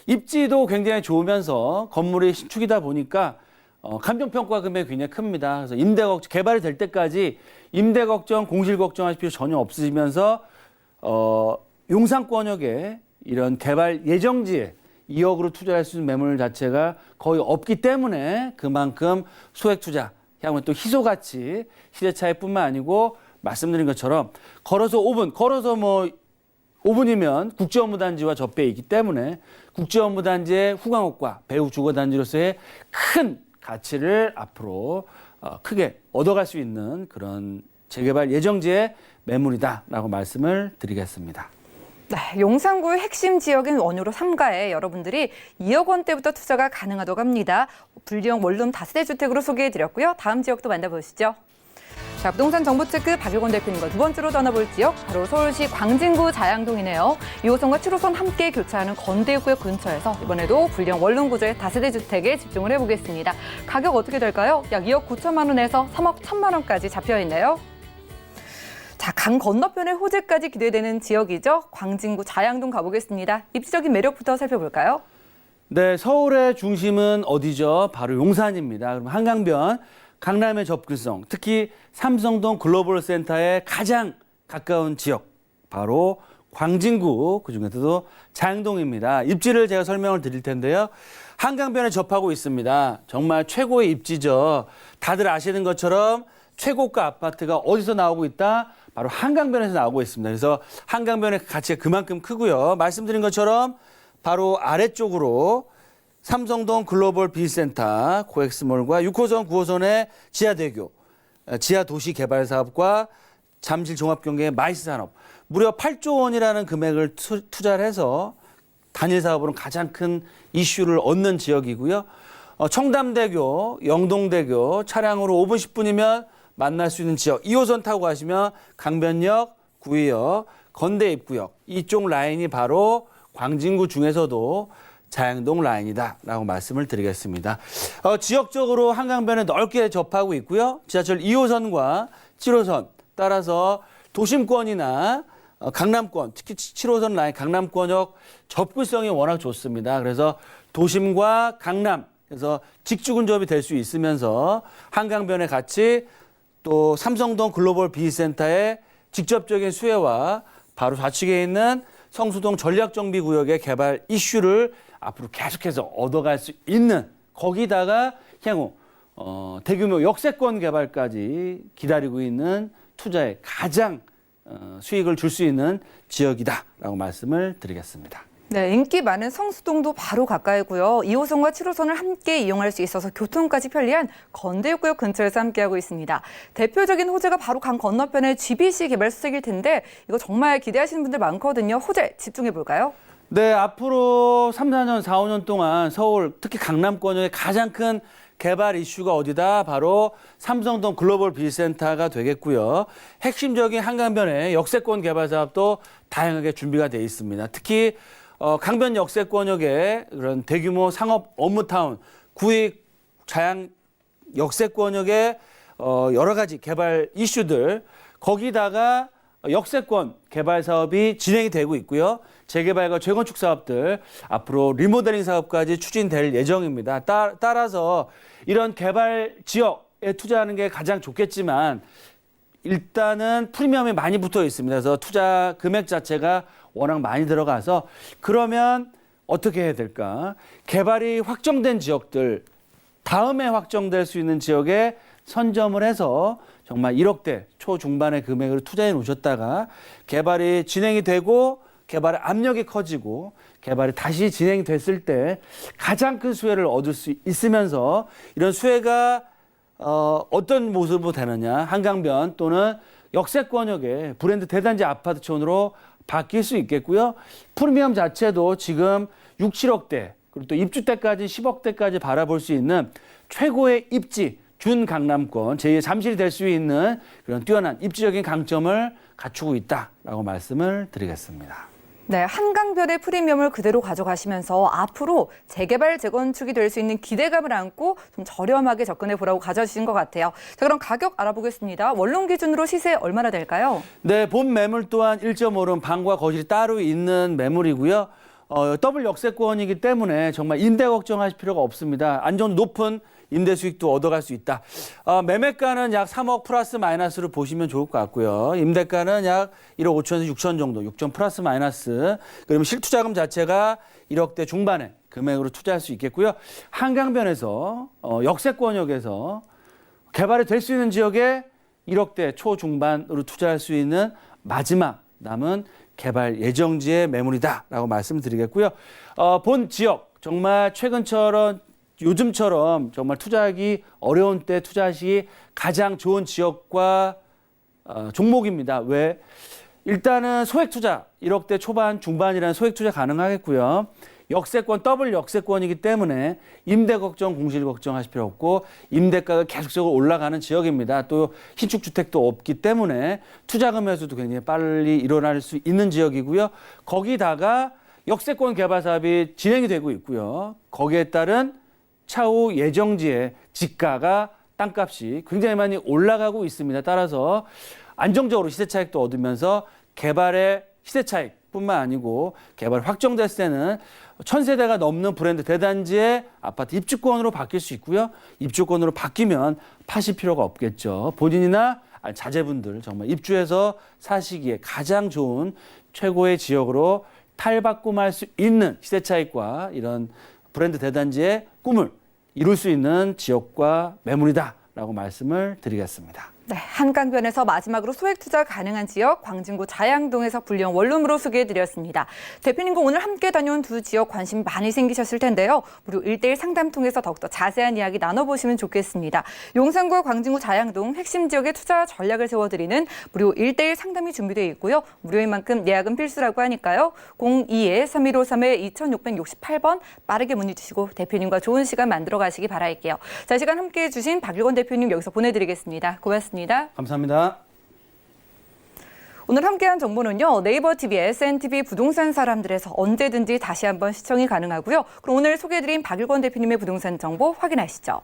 입지도 굉장히 좋으면서 건물이 신축이다 보니까 감정평가 금액이 굉장히 큽니다. 그래서 임대 걱정, 개발이 될 때까지 임대 걱정, 공실 걱정할 필요 전혀 없으시면서 용산권역에 이런 개발 예정지에 2억으로 투자할 수 있는 매물 자체가 거의 없기 때문에 그만큼 소액 투자, 향후 또 희소가치, 시대 차이뿐만 아니고 말씀드린 것처럼 걸어서 5분, 걸어서 뭐 5분이면 국제업무단지와 접해 있기 때문에 국제업무단지의 후광옥과 배후 주거단지로서의 큰 가치를 앞으로 크게 얻어갈 수 있는 그런 재개발 예정지의 매물이다라고 말씀을 드리겠습니다. 네, 용산구의 핵심 지역인 원효로 3가에 여러분들이 2억 원대부터 투자가 가능하다고 합니다. 분리형 원룸 다세대 주택으로 소개해드렸고요. 다음 지역도 만나보시죠. 자, 부동산 정보체크 박일권 대표님과 두 번째로 떠나볼 지역 바로 서울시 광진구 자양동이네요. 2호선과 7호선 함께 교차하는 건대구역 근처에서 이번에도 분리형 원룸 구조의 다세대 주택에 집중을 해보겠습니다. 가격 어떻게 될까요? 약 2억 9천만 원에서 3억 1천만 원까지 잡혀있네요. 자, 강 건너편의 호재까지 기대되는 지역이죠. 광진구 자양동 가보겠습니다. 입지적인 매력부터 살펴볼까요? 네, 서울의 중심은 어디죠? 바로 용산입니다. 그럼 한강변, 강남의 접근성, 특히 삼성동 글로벌센터에 가장 가까운 지역, 바로 광진구, 그중에서도 자양동입니다. 입지를 제가 설명을 드릴 텐데요. 한강변에 접하고 있습니다. 정말 최고의 입지죠. 다들 아시는 것처럼 최고가 아파트가 어디서 나오고 있다? 바로 한강변에서 나오고 있습니다. 그래서 한강변의 가치가 그만큼 크고요. 말씀드린 것처럼 바로 아래쪽으로 삼성동 글로벌 비센터, 코엑스몰과 6호선, 9호선의 지하대교, 지하도시개발사업과 잠실 종합경계의 마이스 산업, 무려 8조 원이라는 금액을 투자를 해서 단일 사업으로 가장 큰 이슈를 얻는 지역이고요. 청담대교, 영동대교 차량으로 5분, 10분이면 만날 수 있는 지역. 2호선 타고 가시면 강변역, 구의역, 건대 입구역 이쪽 라인이 바로 광진구 중에서도 자양동 라인이다라고 말씀을 드리겠습니다. 지역적으로 한강변에 넓게 접하고 있고요. 지하철 2호선과 7호선 따라서 도심권이나 강남권, 특히 7호선 라인 강남권역 접근성이 워낙 좋습니다. 그래서 도심과 강남, 그래서 직주근접이 될 수 있으면서 한강변의 가치 또 삼성동 글로벌 비센터의 직접적인 수혜와 바로 좌측에 있는 성수동 전략정비구역의 개발 이슈를 앞으로 계속해서 얻어갈 수 있는, 거기다가 향후 대규모 역세권 개발까지 기다리고 있는 투자에 가장 수익을 줄 수 있는 지역이다라고 말씀을 드리겠습니다. 네, 인기 많은 성수동도 바로 가까이고요. 2호선과 7호선을 함께 이용할 수 있어서 교통까지 편리한 건대구역 근처에서 함께하고 있습니다. 대표적인 호재가 바로 강 건너편의 GBC 개발 수색일 텐데 이거 정말 기대하시는 분들 많거든요. 호재 집중해 볼까요? 네, 앞으로 3, 4년, 4, 5년 동안 서울, 특히 강남권의 가장 큰 개발 이슈가 어디다? 바로 삼성동 글로벌 비센터가 되겠고요. 핵심적인 한강변의 역세권 개발 사업도 다양하게 준비가 돼 있습니다. 특히 강변 역세권역의 그런 대규모 상업 업무타운, 구익 자양 역세권역의 여러 가지 개발 이슈들, 거기다가 역세권 개발 사업이 진행이 되고 있고요. 재개발과 재건축 사업들, 앞으로 리모델링 사업까지 추진될 예정입니다. 따라서 이런 개발 지역에 투자하는 게 가장 좋겠지만 일단은 프리미엄이 많이 붙어 있습니다. 그래서 투자 금액 자체가 워낙 많이 들어가서 그러면 어떻게 해야 될까? 개발이 확정된 지역들, 다음에 확정될 수 있는 지역에 선점을 해서 정말 1억대 초중반의 금액을 투자해 놓으셨다가 개발이 진행이 되고 개발의 압력이 커지고 개발이 다시 진행이 됐을 때 가장 큰 수혜를 얻을 수 있으면서 이런 수혜가 어떤 모습으로 되느냐, 한강변 또는 역세권역의 브랜드 대단지 아파트촌으로 바뀔 수 있겠고요. 프리미엄 자체도 지금 6, 7억대 그리고 또 입주때까지 10억대까지 바라볼 수 있는 최고의 입지, 준강남권, 제2의 잠실이 될 수 있는 그런 뛰어난 입지적인 강점을 갖추고 있다라고 말씀을 드리겠습니다. 네, 한강변의 프리미엄을 그대로 가져가시면서 앞으로 재개발, 재건축이 될 수 있는 기대감을 안고 좀 저렴하게 접근해 보라고 가져주신 것 같아요. 자, 그럼 가격 알아보겠습니다. 원룸 기준으로 시세 얼마나 될까요? 네, 본 매물 또한 1.5룸 방과 거실이 따로 있는 매물이고요. 더블 역세권이기 때문에 정말 임대 걱정하실 필요가 없습니다. 안정도 높은 임대 수익도 얻어갈 수 있다. 매매가는 약 3억 플러스 마이너스로 보시면 좋을 것 같고요. 임대가는 약 1억 5천에서 6천 정도, 6천 플러스 마이너스. 그러면 실투자금 자체가 1억대 중반의 금액으로 투자할 수 있겠고요. 한강변에서 역세권역에서 개발이 될 수 있는 지역에 1억대 초중반으로 투자할 수 있는 마지막 남은 개발 예정지의 매물이다라고 말씀드리겠고요. 본 지역 정말 최근처럼 요즘처럼 정말 투자하기 어려운 때 투자하시기 가장 좋은 지역과 종목입니다. 왜? 일단은 소액 투자 1억대 초반 중반이라는 소액 투자 가능하겠고요. 역세권 더블 역세권이기 때문에 임대 걱정, 공실 걱정하실 필요 없고 임대가가 계속적으로 올라가는 지역입니다. 또 신축 주택도 없기 때문에 투자금 회수도 굉장히 빨리 일어날 수 있는 지역이고요. 거기다가 역세권 개발 사업이 진행이 되고 있고요. 거기에 따른 차후 예정지의 지가가 땅값이 굉장히 많이 올라가고 있습니다. 따라서 안정적으로 시세 차익도 얻으면서 개발의 시세 차익뿐만 아니고 개발 확정됐을 때는 1000세대가 넘는 브랜드 대단지의 아파트 입주권으로 바뀔 수 있고요. 입주권으로 바뀌면 파실 필요가 없겠죠. 본인이나 자제분들 정말 입주해서 사시기에 가장 좋은 최고의 지역으로 탈바꿈할 수 있는 시세 차익과 이런 브랜드 대단지의 꿈을 이룰 수 있는 지역과 매물이다라고 말씀을 드리겠습니다. 네, 한강변에서 마지막으로 소액 투자 가능한 지역 광진구 자양동에서 불리한 원룸으로 소개해드렸습니다. 대표님과 오늘 함께 다녀온 두 지역 관심 많이 생기셨을 텐데요. 무료 1대1 상담 통해서 더욱더 자세한 이야기 나눠보시면 좋겠습니다. 용산구 광진구 자양동 핵심 지역의 투자 전략을 세워드리는 무료 1대1 상담이 준비되어 있고요. 무료인 만큼 예약은 필수라고 하니까요. 02-3153-2668번 빠르게 문의 주시고 대표님과 좋은 시간 만들어 가시기 바랄게요. 자, 이 시간 함께해 주신 박일권 대표님 여기서 보내드리겠습니다. 고맙습니다. 감사합니다. 오늘 함께한 정보는요. 네이버 TV, SNTV 부동산 사람들에서 언제든지 다시 한번 시청이 가능하고요. 그럼 오늘 소개해드린 박일권 대표님의 부동산 정보 확인하시죠.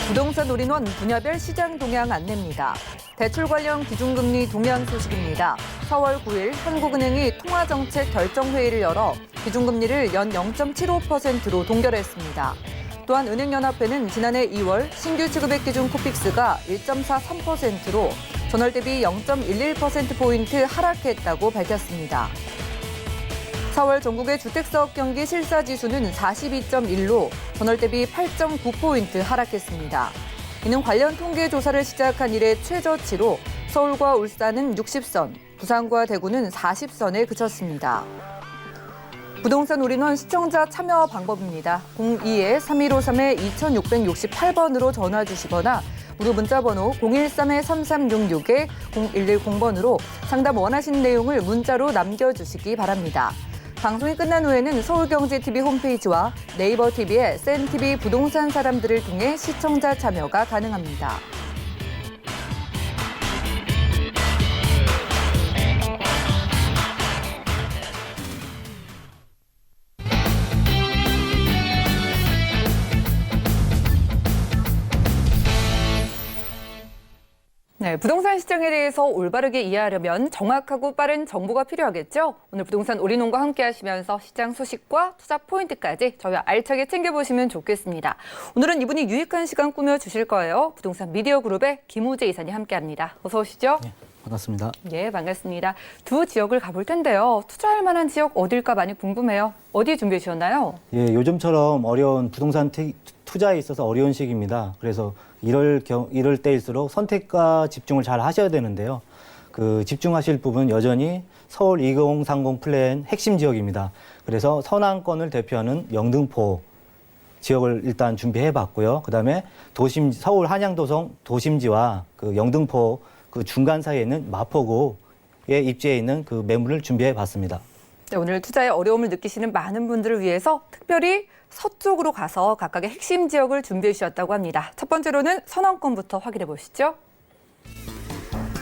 부동산 올인원 분야별 시장 동향 안내입니다. 대출 관련 기준금리 동향 소식입니다. 4월 9일 한국은행이 통화정책 결정회의를 열어 기준금리를 연 0.75%로 동결했습니다. 또한 은행연합회는 지난해 2월 신규 취급액 기준 코픽스가 1.43%로 전월 대비 0.11%포인트 하락했다고 밝혔습니다. 4월 전국의 주택사업 경기 실사지수는 42.1로 전월 대비 8.9포인트 하락했습니다. 이는 관련 통계 조사를 시작한 이래 최저치로 서울과 울산은 60선, 부산과 대구는 40선에 그쳤습니다. 부동산 올인원 시청자 참여 방법입니다. 02-3153-2668번으로 전화 주시거나 무료 문자번호 013-3366-0110번으로 상담 원하시는 내용을 문자로 남겨주시기 바랍니다. 방송이 끝난 후에는 서울경제TV 홈페이지와 네이버 TV의 SNTV 부동산 사람들을 통해 시청자 참여가 가능합니다. 네, 부동산 시장에 대해서 올바르게 이해하려면 정확하고 빠른 정보가 필요하겠죠? 오늘 부동산 올인원과 함께 하시면서 시장 소식과 투자 포인트까지 저희와 알차게 챙겨보시면 좋겠습니다. 오늘은 이분이 유익한 시간 꾸며주실 거예요. 부동산 미디어 그룹의 김우재 이사님 함께합니다. 어서 오시죠. 네, 반갑습니다. 예, 반갑습니다. 두 지역을 가볼 텐데요. 투자할 만한 지역 어딜까 많이 궁금해요. 어디 준비해 주셨나요? 예, 요즘처럼 어려운 부동산 투자에 있어서 어려운 시기입니다. 그래서 이럴 때일수록 선택과 집중을 잘 하셔야 되는데요. 그 집중하실 부분은 여전히 서울 2030 플랜 핵심 지역입니다. 그래서 서남권을 대표하는 영등포 지역을 일단 준비해 봤고요. 그다음에 서울 한양도성 도심지와 그 영등포 그 중간 사이에 있는 마포구에 입지해 있는 그 매물을 준비해 봤습니다. 네, 오늘 투자에 어려움을 느끼시는 많은 분들을 위해서 특별히 서쪽으로 가서 각각의 핵심 지역을 준비해 주셨다고 합니다. 첫 번째로는 서남권부터 확인해 보시죠.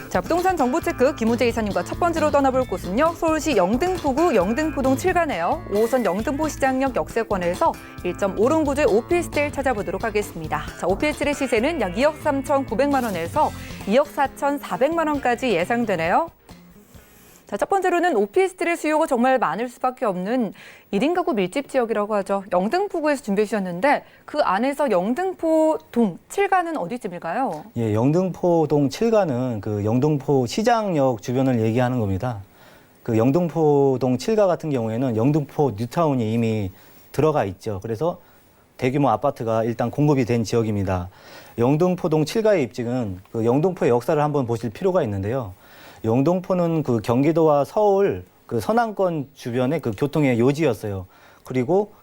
자, 부동산 정보체크 김우재 이사님과 첫 번째로 떠나볼 곳은요. 서울시 영등포구 영등포동 7가네요. 5호선 영등포시장역 역세권에서 1.5룸 구조의 오피스텔 찾아보도록 하겠습니다. 자, 오피스텔의 시세는 약 2억 3,900만 원에서 2억 4,400만 원까지 예상되네요. 자, 첫 번째로는 오피스텔의 수요가 정말 많을 수밖에 없는 1인 가구 밀집 지역이라고 하죠. 영등포구에서 준비해 주셨는데 그 안에서 영등포동 7가는 어디쯤일까요? 예, 영등포동 7가는 그 영등포 시장역 주변을 얘기하는 겁니다. 그 영등포동 7가 같은 경우에는 영등포 뉴타운이 이미 들어가 있죠. 그래서 대규모 아파트가 일단 공급이 된 지역입니다. 영등포동 7가의 입지는 그 영등포의 역사를 한번 보실 필요가 있는데요. 영등포는 그 경기도와 서울 그 서남권 주변의 그 교통의 요지였어요. 그리고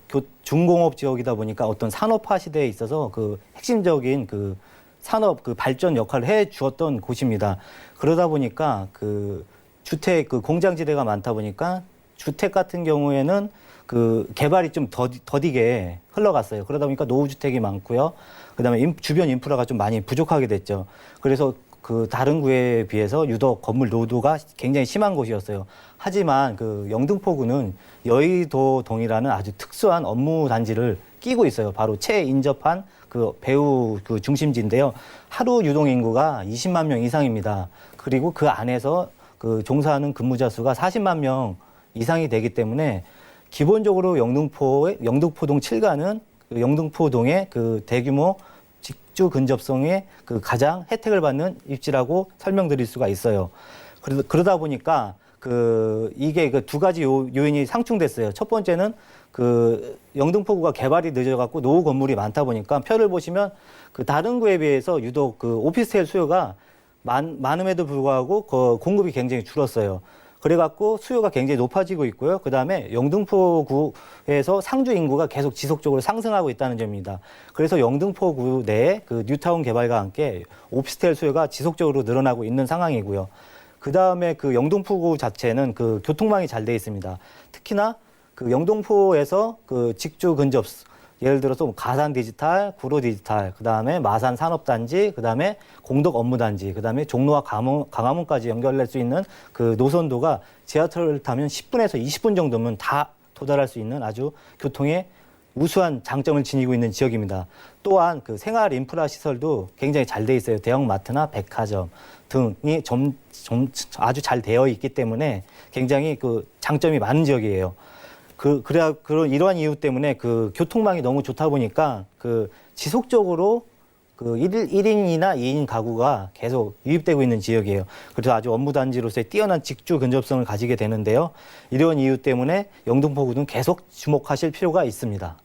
중공업 지역이다 보니까 어떤 산업화 시대에 있어서 그 핵심적인 그 산업 그 발전 역할을 해 주었던 곳입니다. 그러다 보니까 그 주택 그 공장지대가 많다 보니까 주택 같은 경우에는 그 개발이 좀 더디게 흘러갔어요. 그러다 보니까 노후주택이 많고요. 그다음에 주변 인프라가 좀 많이 부족하게 됐죠. 그래서 그 다른 구에 비해서 유독 건물 노후도가 굉장히 심한 곳이었어요. 하지만 그 영등포구는 여의도동이라는 아주 특수한 업무 단지를 끼고 있어요. 바로 최인접한 그 배후 그 중심지인데요. 하루 유동 인구가 20만 명 이상입니다. 그리고 그 안에서 그 종사하는 근무자 수가 40만 명 이상이 되기 때문에 기본적으로 영등포동 7가는 그 영등포동의 그 대규모 직주 근접성의 그 가장 혜택을 받는 입지라고 설명드릴 수가 있어요. 그러다 보니까 그 이게 그 두 가지 요인이 상충됐어요. 첫 번째는 그 영등포구가 개발이 늦어갖고 노후 건물이 많다 보니까 표를 보시면 그 다른 구에 비해서 유독 그 오피스텔 수요가 많음에도 불구하고 그 공급이 굉장히 줄었어요. 그래갖고 수요가 굉장히 높아지고 있고요. 그 다음에 영등포구에서 상주 인구가 계속 지속적으로 상승하고 있다는 점입니다. 그래서 영등포구 내에 그 뉴타운 개발과 함께 오피스텔 수요가 지속적으로 늘어나고 있는 상황이고요. 그 다음에 그 영등포구 자체는 그 교통망이 잘 돼 있습니다. 특히나 그 영등포에서 그 직주 근접 예를 들어서 가산 디지털, 구로 디지털, 그 다음에 마산 산업단지, 그 다음에 공덕 업무단지, 그 다음에 종로와 강화문까지 연결될 수 있는 그 노선도가 지하철을 타면 10분에서 20분 정도면 다 도달할 수 있는 아주 교통의 우수한 장점을 지니고 있는 지역입니다. 또한 그 생활 인프라 시설도 굉장히 잘 돼 있어요. 대형마트나 백화점 등이 아주 잘 되어 있기 때문에 굉장히 그 장점이 많은 지역이에요. 이러한 이유 때문에 그 교통망이 너무 좋다 보니까 그 지속적으로 그 1인이나 2인 가구가 계속 유입되고 있는 지역이에요. 그래서 아주 업무단지로서의 뛰어난 직주 근접성을 가지게 되는데요. 이런 이유 때문에 영등포구는 계속 주목하실 필요가 있습니다.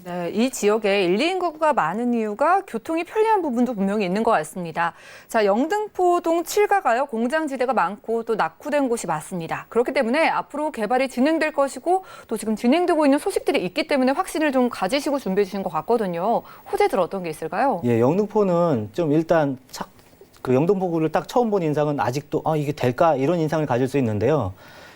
네, 이 지역에 1, 2인 가구가 많은 이유가 교통이 편리한 부분도 분명히 있는 것 같습니다. 자, 영등포동 7가가요. 공장지대가 많고 또 낙후된 곳이 많습니다. 그렇기 때문에 앞으로 개발이 진행될 것이고 또 지금 진행되고 있는 소식들이 있기 때문에 확신을 좀 가지시고 준비해 주신 것 같거든요. 호재들 어떤 게 있을까요? 예, 영등포는 좀 일단 그 영등포구를 딱 처음 본 인상은 아직도 이게 될까 이런 인상을 가질 수 있는데요.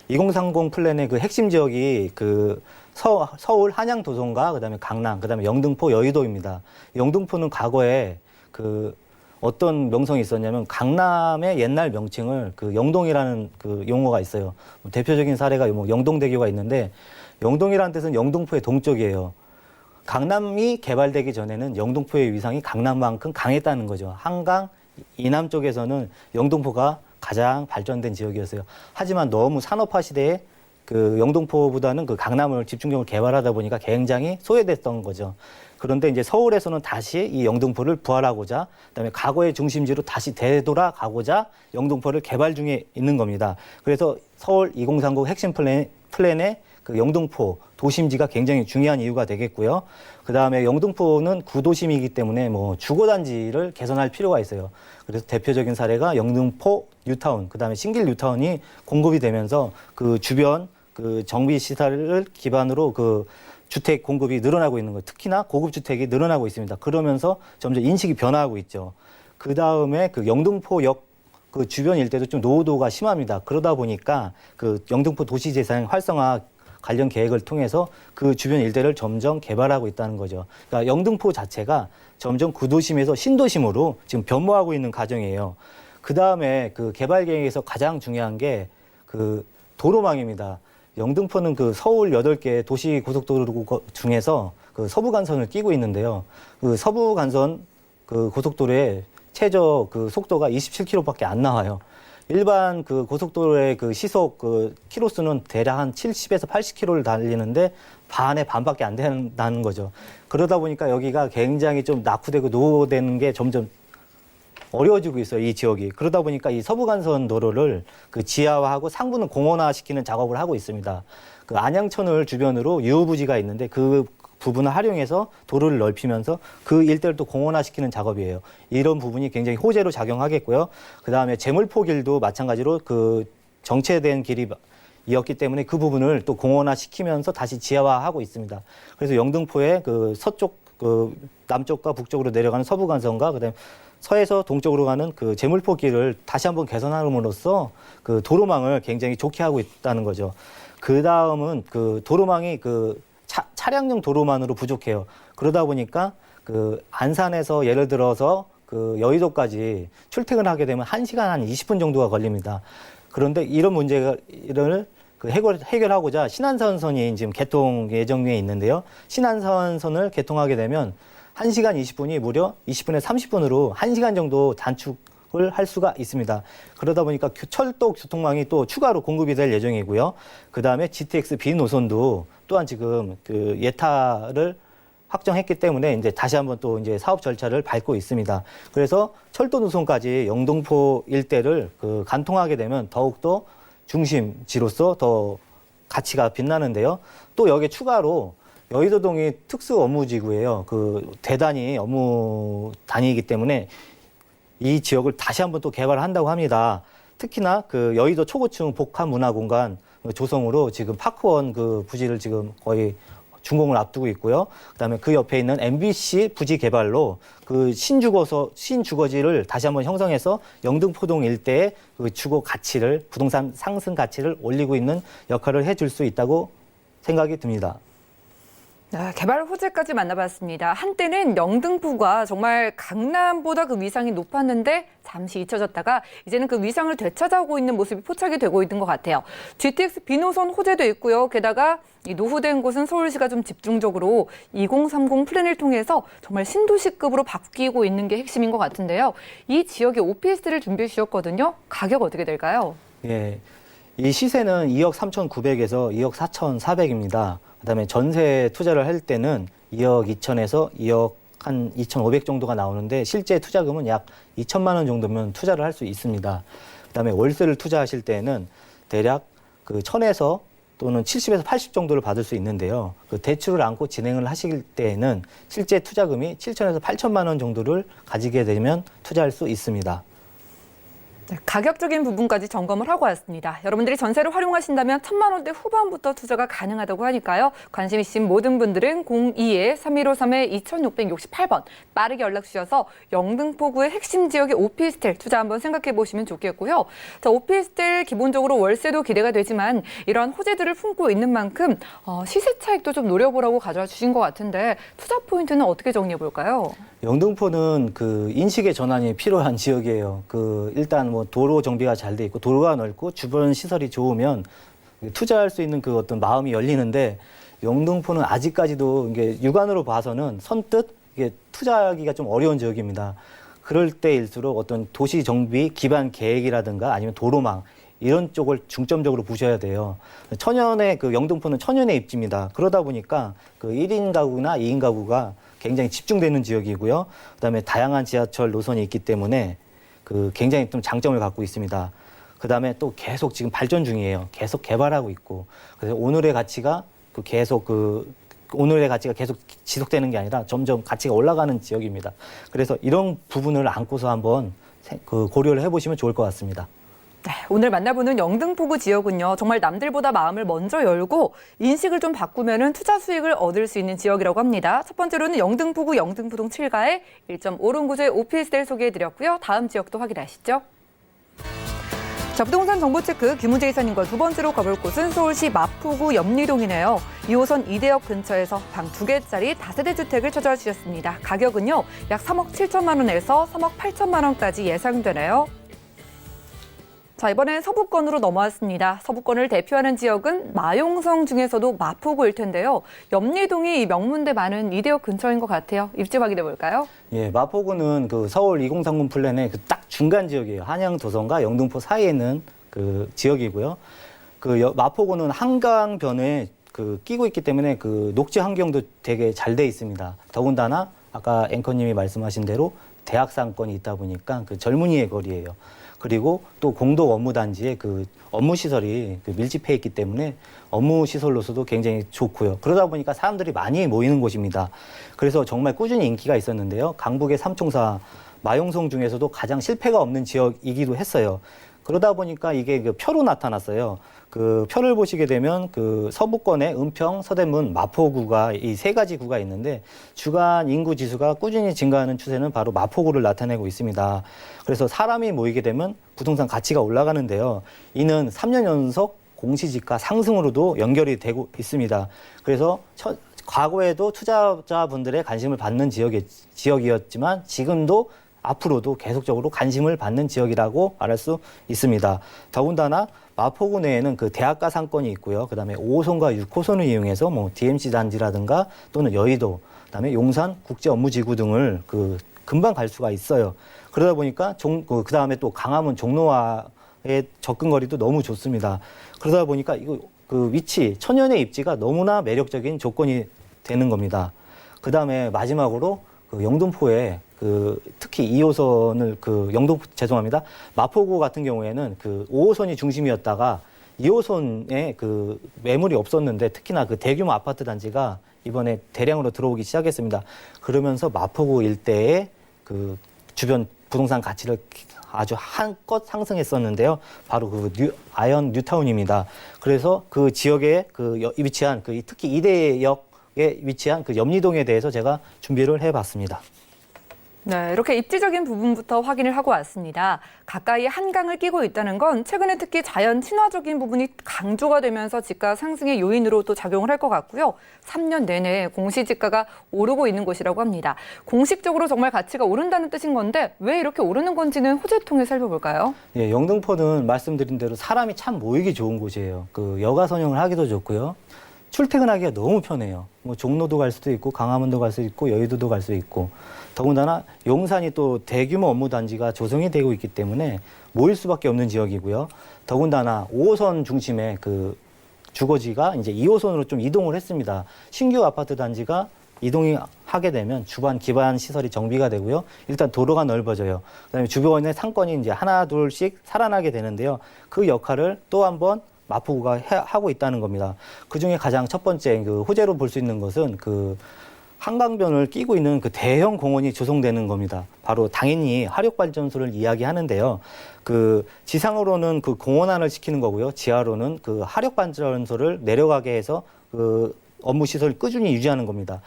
2030 플랜의 그 핵심 지역이 그 서울 한양도성과 그다음에 강남, 그다음에 영등포 여의도입니다. 영등포는 과거에 그 어떤 명성이 있었냐면 강남의 옛날 명칭을 그 영동이라는 그 용어가 있어요. 대표적인 사례가 뭐 영동대교가 있는데 영동이라는 뜻은 영등포의 동쪽이에요. 강남이 개발되기 전에는 영등포의 위상이 강남만큼 강했다는 거죠. 한강 이남 쪽에서는 영등포가 가장 발전된 지역이었어요. 하지만 너무 산업화 시대에 그 영등포보다는 그 강남을 집중적으로 개발하다 보니까 굉장히 소외됐던 거죠. 그런데 이제 서울에서는 다시 이 영등포를 부활하고자, 그다음에 과거의 중심지로 다시 되돌아가고자 영등포를 개발 중에 있는 겁니다. 그래서 서울 2030 핵심 플랜에 그 영등포 도심지가 굉장히 중요한 이유가 되겠고요. 그다음에 영등포는 구도심이기 때문에 뭐 주거단지를 개선할 필요가 있어요. 그래서 대표적인 사례가 영등포 뉴타운, 그다음에 신길 뉴타운이 공급이 되면서 그 주변 그 정비 시설을 기반으로 그 주택 공급이 늘어나고 있는 거예요. 특히나 고급 주택이 늘어나고 있습니다. 그러면서 점점 인식이 변화하고 있죠. 그 다음에 그 영등포역 그 주변 일대도 좀 노후도가 심합니다. 그러다 보니까 그 영등포 도시재생 활성화 관련 계획을 통해서 그 주변 일대를 점점 개발하고 있다는 거죠. 그러니까 영등포 자체가 점점 구도심에서 신도심으로 지금 변모하고 있는 과정이에요. 그 다음에 그 개발 계획에서 가장 중요한 게 그 도로망입니다. 영등포는 그 서울 8개 도시 고속도로 중에서 그 서부간선을 끼고 있는데요. 그 서부간선 그 고속도로의 최저 그 속도가 27km밖에 안 나와요. 일반 그 고속도로의 그 시속 그 키로수는 대략 한 70에서 80km를 달리는데 반밖에 안 된다는 거죠. 그러다 보니까 여기가 굉장히 좀 낙후되고 노후되는 게 점점 어려워지고 있어요, 이 지역이. 그러다 보니까 이 서부간선 도로를 그 지하화하고 상부는 공원화시키는 작업을 하고 있습니다. 그 안양천을 주변으로 유후부지가 있는데 그 부분을 활용해서 도로를 넓히면서 그 일대를 또 공원화시키는 작업이에요. 이런 부분이 굉장히 호재로 작용하겠고요. 그 다음에 제물포길도 마찬가지로 그 정체된 길이었기 때문에 그 부분을 또 공원화시키면서 다시 지하화하고 있습니다. 그래서 영등포의 그 서쪽, 그 남쪽과 북쪽으로 내려가는 서부간선과 그다음에 서에서 동쪽으로 가는 그 제물포길을 다시 한번 개선함으로써 그 도로망을 굉장히 좋게 하고 있다는 거죠. 그 다음은 그 도로망이 그 차량용 도로만으로 부족해요. 그러다 보니까 그 안산에서 예를 들어서 그 여의도까지 출퇴근하게 되면 1시간 한 20분 정도가 걸립니다. 그런데 이런 문제를 그 해결하고자 신안선선이 지금 개통 예정에 있는데요. 신안선선을 개통하게 되면 1시간 20분이 무려 20분에 30분으로 1시간 정도 단축을 할 수가 있습니다. 그러다 보니까 철도 교통망이 또 추가로 공급이 될 예정이고요. 그 다음에 GTX B 노선도 또한 지금 그 예타를 확정했기 때문에 이제 다시 한번 또 이제 사업 절차를 밟고 있습니다. 그래서 철도 노선까지 영등포 일대를 그 간통하게 되면 더욱더 중심지로서 더 가치가 빛나는데요. 또 여기에 추가로 여의도동이 특수 업무지구예요. 그 대단히 업무 단위이기 때문에 이 지역을 다시 한번 또 개발을 한다고 합니다. 특히나 그 여의도 초고층 복합 문화 공간 조성으로 지금 파크원 그 부지를 지금 거의 준공을 앞두고 있고요. 그다음에 그 옆에 있는 MBC 부지 개발로 그 신주거지를 다시 한번 형성해서 영등포동 일대의 그 주거 가치를 부동산 상승 가치를 올리고 있는 역할을 해줄 수 있다고 생각이 듭니다. 개발 호재까지 만나봤습니다. 한때는 영등포가 정말 강남보다 그 위상이 높았는데 잠시 잊혀졌다가 이제는 그 위상을 되찾아오고 있는 모습이 포착이 되고 있는 것 같아요. GTX B노선 호재도 있고요. 게다가 이 노후된 곳은 서울시가 좀 집중적으로 2030 플랜을 통해서 정말 신도시급으로 바뀌고 있는 게 핵심인 것 같은데요. 이 지역에 오피스텔을 준비해 주셨거든요. 가격 어떻게 될까요? 예, 이 시세는 2억 3,900에서 2억 4,400입니다. 그다음에 전세 투자를 할 때는 2억 2천에서 2억 한 2,500 정도가 나오는데 실제 투자금은 약 2천만 원 정도면 투자를 할 수 있습니다. 그다음에 월세를 투자하실 때는 대략 그 1,000에서 또는 70에서 80 정도를 받을 수 있는데요. 그 대출을 안고 진행을 하실 때에는 실제 투자금이 7천에서 8천만 원 정도를 가지게 되면 투자할 수 있습니다. 가격적인 부분까지 점검을 하고 왔습니다. 여러분들이 전세를 활용하신다면 1,000만 원대 후반부터 투자가 가능하다고 하니까요. 관심 있으신 모든 분들은 02-3153-2668번 빠르게 연락 주셔서 영등포구의 핵심 지역의 오피스텔 투자 한번 생각해 보시면 좋겠고요. 자, 오피스텔 기본적으로 월세도 기대가 되지만 이런 호재들을 품고 있는 만큼 시세 차익도 좀 노려보라고 가져와 주신 것 같은데 투자 포인트는 어떻게 정리해 볼까요? 영등포는 그 인식의 전환이 필요한 지역이에요. 그 일단 뭐 도로 정비가 잘 돼 있고 도로가 넓고 주변 시설이 좋으면 투자할 수 있는 그 어떤 마음이 열리는데 영등포는 아직까지도 이게 육안으로 봐서는 선뜻 이게 투자하기가 좀 어려운 지역입니다. 그럴 때일수록 어떤 도시 정비 기반 계획이라든가 아니면 도로망 이런 쪽을 중점적으로 보셔야 돼요. 천연의 그 영등포는 천연의 입지입니다. 그러다 보니까 그 1인 가구나 2인 가구가 굉장히 집중되는 지역이고요. 그다음에 다양한 지하철 노선이 있기 때문에 그 굉장히 좀 장점을 갖고 있습니다. 그다음에 또 계속 지금 발전 중이에요. 계속 개발하고 있고. 그래서 오늘의 가치가 오늘의 가치가 계속 지속되는 게 아니라 점점 가치가 올라가는 지역입니다. 그래서 이런 부분을 안고서 한번 고려를 해보시면 좋을 것 같습니다. 네, 오늘 만나보는 영등포구 지역은요, 정말 남들보다 마음을 먼저 열고 인식을 좀 바꾸면은 투자 수익을 얻을 수 있는 지역이라고 합니다. 첫 번째로는 영등포구 영등포동 7가의 1.5룸 구조의 오피스텔 소개해드렸고요. 다음 지역도 확인하시죠. 자, 부동산 정보체크 김우재 이사님과 두 번째로 가볼 곳은 서울시 마포구 염리동이네요. 2호선 이대역 근처에서 방 2개짜리 다세대 주택을 찾아와 주셨습니다. 가격은요, 약 3억 7천만 원에서 3억 8천만 원까지 예상되네요. 자, 이번엔 서부권으로 넘어왔습니다. 서부권을 대표하는 지역은 마용성 중에서도 마포구일 텐데요. 염리동이 명문대 많은 이대역 근처인 것 같아요. 입지 확인해 볼까요? 예, 마포구는 그 서울 2030 플랜의 그 딱 중간 지역이에요. 한양 도성과 영등포 사이에 있는 그 지역이고요. 마포구는 한강변에 끼고 있기 때문에 녹지 환경도 되게 잘 돼 있습니다. 더군다나 아까 앵커님이 말씀하신 대로 대학 상권이 있다 보니까 젊은이의 거리예요. 그리고 또 공동 업무단지에 업무 시설이 밀집해 있기 때문에 업무 시설로서도 굉장히 좋고요. 그러다 보니까 사람들이 많이 모이는 곳입니다. 그래서 정말 꾸준히 인기가 있었는데요. 강북의 삼총사 마용성 중에서도 가장 실패가 없는 지역이기도 했어요. 그러다 보니까 이게 표로 나타났어요. 표를 보시게 되면 서부권의 은평, 서대문, 마포구가 이 세 가지 구가 있는데 주간 인구 지수가 꾸준히 증가하는 추세는 바로 마포구를 나타내고 있습니다. 그래서 사람이 모이게 되면 부동산 가치가 올라가는데요. 이는 3년 연속 공시지가 상승으로도 연결이 되고 있습니다. 그래서 과거에도 투자자분들의 관심을 받는 지역이었지만 지금도 앞으로도 계속적으로 관심을 받는 지역이라고 말할 수 있습니다. 더군다나 마포구 내에는 대학가 상권이 있고요. 그다음에 5호선과 6호선을 이용해서 DMZ 단지라든가 또는 여의도, 그다음에 용산 국제업무지구 등을 금방 갈 수가 있어요. 그러다 보니까 그다음에 또 강화문 종로와의 접근거리도 너무 좋습니다. 그러다 보니까 위치, 천연의 입지가 너무나 매력적인 조건이 되는 겁니다. 그다음에 마지막으로 영등포에 특히 2호선을 마포구 같은 경우에는 5호선이 중심이었다가 2호선에 매물이 없었는데 특히나 대규모 아파트 단지가 이번에 대량으로 들어오기 시작했습니다. 그러면서 마포구 일대의 주변 부동산 가치를 아주 한껏 상승했었는데요. 바로 아현 뉴타운입니다. 그래서 그 지역에 위치한 특히 이대역에 위치한 염리동에 대해서 제가 준비를 해봤습니다. 네, 이렇게 입지적인 부분부터 확인을 하고 왔습니다. 가까이 한강을 끼고 있다는 건 최근에 특히 자연 친화적인 부분이 강조가 되면서 지가 상승의 요인으로 또 작용을 할 것 같고요. 3년 내내 공시지가가 오르고 있는 곳이라고 합니다. 공식적으로 정말 가치가 오른다는 뜻인 건데 왜 이렇게 오르는 건지는 호재 통해 살펴볼까요? 예, 영등포는 말씀드린 대로 사람이 참 모이기 좋은 곳이에요. 여가 선용을 하기도 좋고요. 출퇴근하기가 너무 편해요. 종로도 갈 수도 있고 강화문도 갈 수 있고 여의도도 갈 수 있고 더군다나 용산이 또 대규모 업무 단지가 조성이 되고 있기 때문에 모일 수밖에 없는 지역이고요. 더군다나 5호선 중심의 주거지가 이제 2호선으로 좀 이동을 했습니다. 신규 아파트 단지가 이동이 하게 되면 주반 기반 시설이 정비가 되고요. 일단 도로가 넓어져요. 그다음에 주변의 상권이 이제 하나 둘씩 살아나게 되는데요. 그 역할을 또 한번 마포구가 하고 있다는 겁니다. 그중에 가장 첫 번째 호재로 볼 수 있는 것은 한강변을 끼고 있는 대형 공원이 조성되는 겁니다. 바로 당연히 화력발전소를 이야기하는데요. 지상으로는 공원안을 시키는 거고요. 지하로는 화력발전소를 내려가게 해서 업무 시설을 꾸준히 유지하는 겁니다.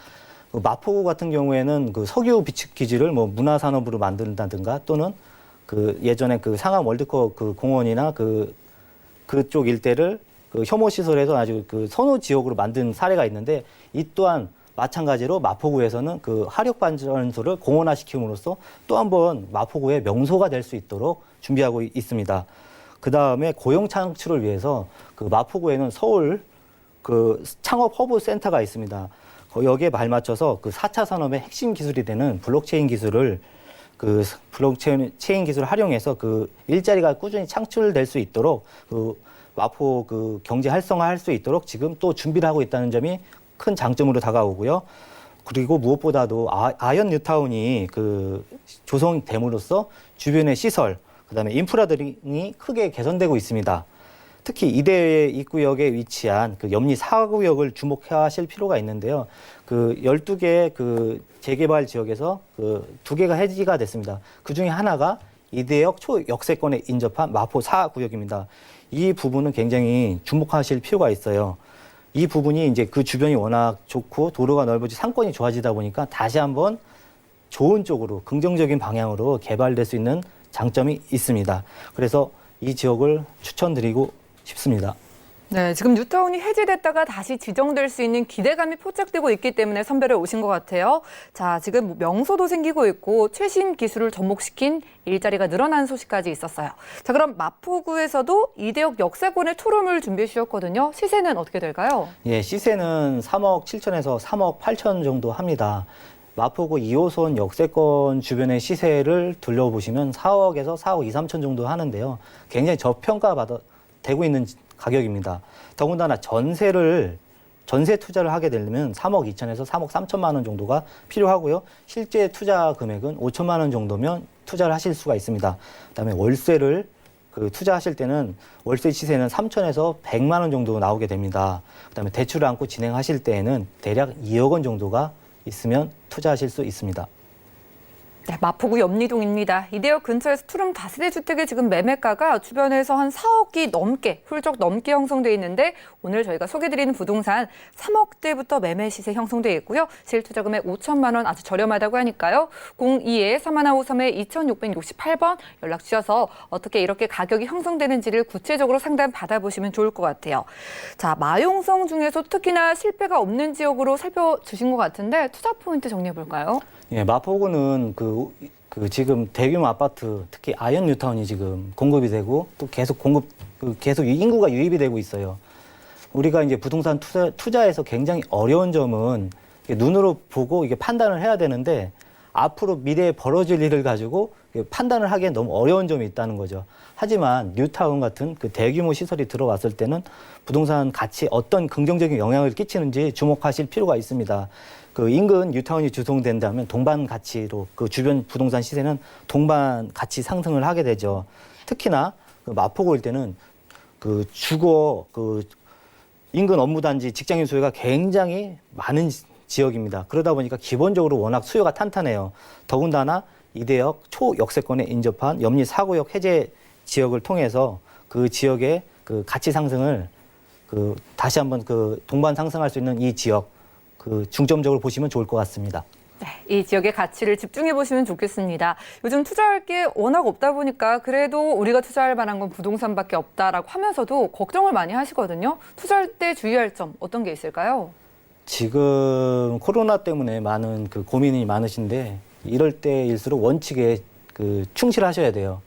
마포구 같은 경우에는 석유 비축 기지를 문화산업으로 만든다든가 또는 예전에 상암 월드컵 공원이나 그쪽 일대를 혐오시설에서 아주 선호 지역으로 만든 사례가 있는데 이 또한 마찬가지로 마포구에서는 화력발전소를 공원화시킴으로써 또 한 번 마포구의 명소가 될 수 있도록 준비하고 있습니다. 그 다음에 고용 창출을 위해서 마포구에는 서울 창업 허브 센터가 있습니다. 여기에 발맞춰서 4차 산업의 핵심 기술이 되는 블록체인 기술을 블록체인 기술을 활용해서 일자리가 꾸준히 창출될 수 있도록 마포 경제 활성화할 수 있도록 지금 또 준비를 하고 있다는 점이 큰 장점으로 다가오고요. 그리고 무엇보다도 아현 뉴타운이 조성됨으로써 주변의 시설, 그다음에 인프라 등이 크게 개선되고 있습니다. 특히 이대 입구역에 위치한 그 염리 4구역을 주목하실 필요가 있는데요. 그 12개 그 재개발 지역에서 그 2개가 해지가 됐습니다. 그 중에 하나가 이대역 초역세권에 인접한 마포 4구역입니다. 이 부분은 굉장히 주목하실 필요가 있어요. 이 부분이 이제 그 주변이 워낙 좋고 도로가 넓어지고 상권이 좋아지다 보니까 다시 한번 좋은 쪽으로 긍정적인 방향으로 개발될 수 있는 장점이 있습니다. 그래서 이 지역을 추천드리고 싶습니다. 네, 지금 뉴타운이 해제됐다가 다시 지정될 수 있는 기대감이 포착되고 있기 때문에 선별에 오신 것 같아요. 자, 지금 명소도 생기고 있고 최신 기술을 접목시킨 일자리가 늘어난 소식까지 있었어요. 자, 그럼 마포구에서도 이대역 역세권의 투룸을 준비해 주셨거든요. 시세는 어떻게 될까요? 예, 시세는 3억 7천에서 3억 8천 정도 합니다. 마포구 2호선 역세권 주변의 시세를 둘러보시면 4억에서 4억 2, 3천 정도 하는데요. 굉장히 저평가되고 있는 가격입니다. 더군다나 전세 투자를 하게 되려면 3억 2천에서 3억 3천만 원 정도가 필요하고요. 실제 투자 금액은 5천만 원 정도면 투자를 하실 수가 있습니다. 그다음에 월세를 투자하실 때는 월세 시세는 3천에서 100만 원 정도 나오게 됩니다. 그다음에 대출을 안고 진행하실 때에는 대략 2억 원 정도가 있으면 투자하실 수 있습니다. 네, 마포구 염리동입니다. 이대역 근처에서 투룸 다세대 주택의 지금 매매가가 주변에서 한 4억이 넘게, 훌쩍 넘게 형성돼 있는데 오늘 저희가 소개드리는 부동산 3억대부터 매매 시세 형성돼 있고요. 실투자 금액 5천만 원 아주 저렴하다고 하니까요. 02-3153-2668번 연락 주셔서 어떻게 이렇게 가격이 형성되는지를 구체적으로 상담 받아보시면 좋을 것 같아요. 자, 마용성 중에서 특히나 실패가 없는 지역으로 살펴주신 것 같은데 투자 포인트 정리해 볼까요? 예, 마포구는 지금 대규모 아파트, 특히 아현 뉴타운이 지금 공급이 되고 또 계속 계속 인구가 유입이 되고 있어요. 우리가 이제 부동산 투자에서 굉장히 어려운 점은 눈으로 보고 이게 판단을 해야 되는데 앞으로 미래에 벌어질 일을 가지고 판단을 하기엔 너무 어려운 점이 있다는 거죠. 하지만 뉴타운 같은 그 대규모 시설이 들어왔을 때는 부동산 가치에 어떤 긍정적인 영향을 끼치는지 주목하실 필요가 있습니다. 그 인근 뉴타운이 조성된다면 동반 가치로 그 주변 부동산 시세는 동반 가치 상승을 하게 되죠. 특히나 그 마포구일 때는 그 주거 인근 업무단지 직장인 수요가 굉장히 많은 지역입니다. 그러다 보니까 기본적으로 워낙 수요가 탄탄해요. 더군다나 이대역 초역세권에 인접한 염리 4구역 해제 지역을 통해서 그 지역의 그 가치 상승을 다시 한번 동반 상승할 수 있는 이 지역 중점적으로 보시면 좋을 것 같습니다. 네, 이 지역의 가치를 집중해 보시면 좋겠습니다. 요즘 투자할 게 워낙 없다 보니까 그래도 우리가 투자할 만한 건 부동산밖에 없다라고 하면서도 걱정을 많이 하시거든요. 투자할 때 주의할 점 어떤 게 있을까요? 지금 코로나 때문에 많은 고민이 많으신데 이럴 때일수록 원칙에 충실하셔야 돼요.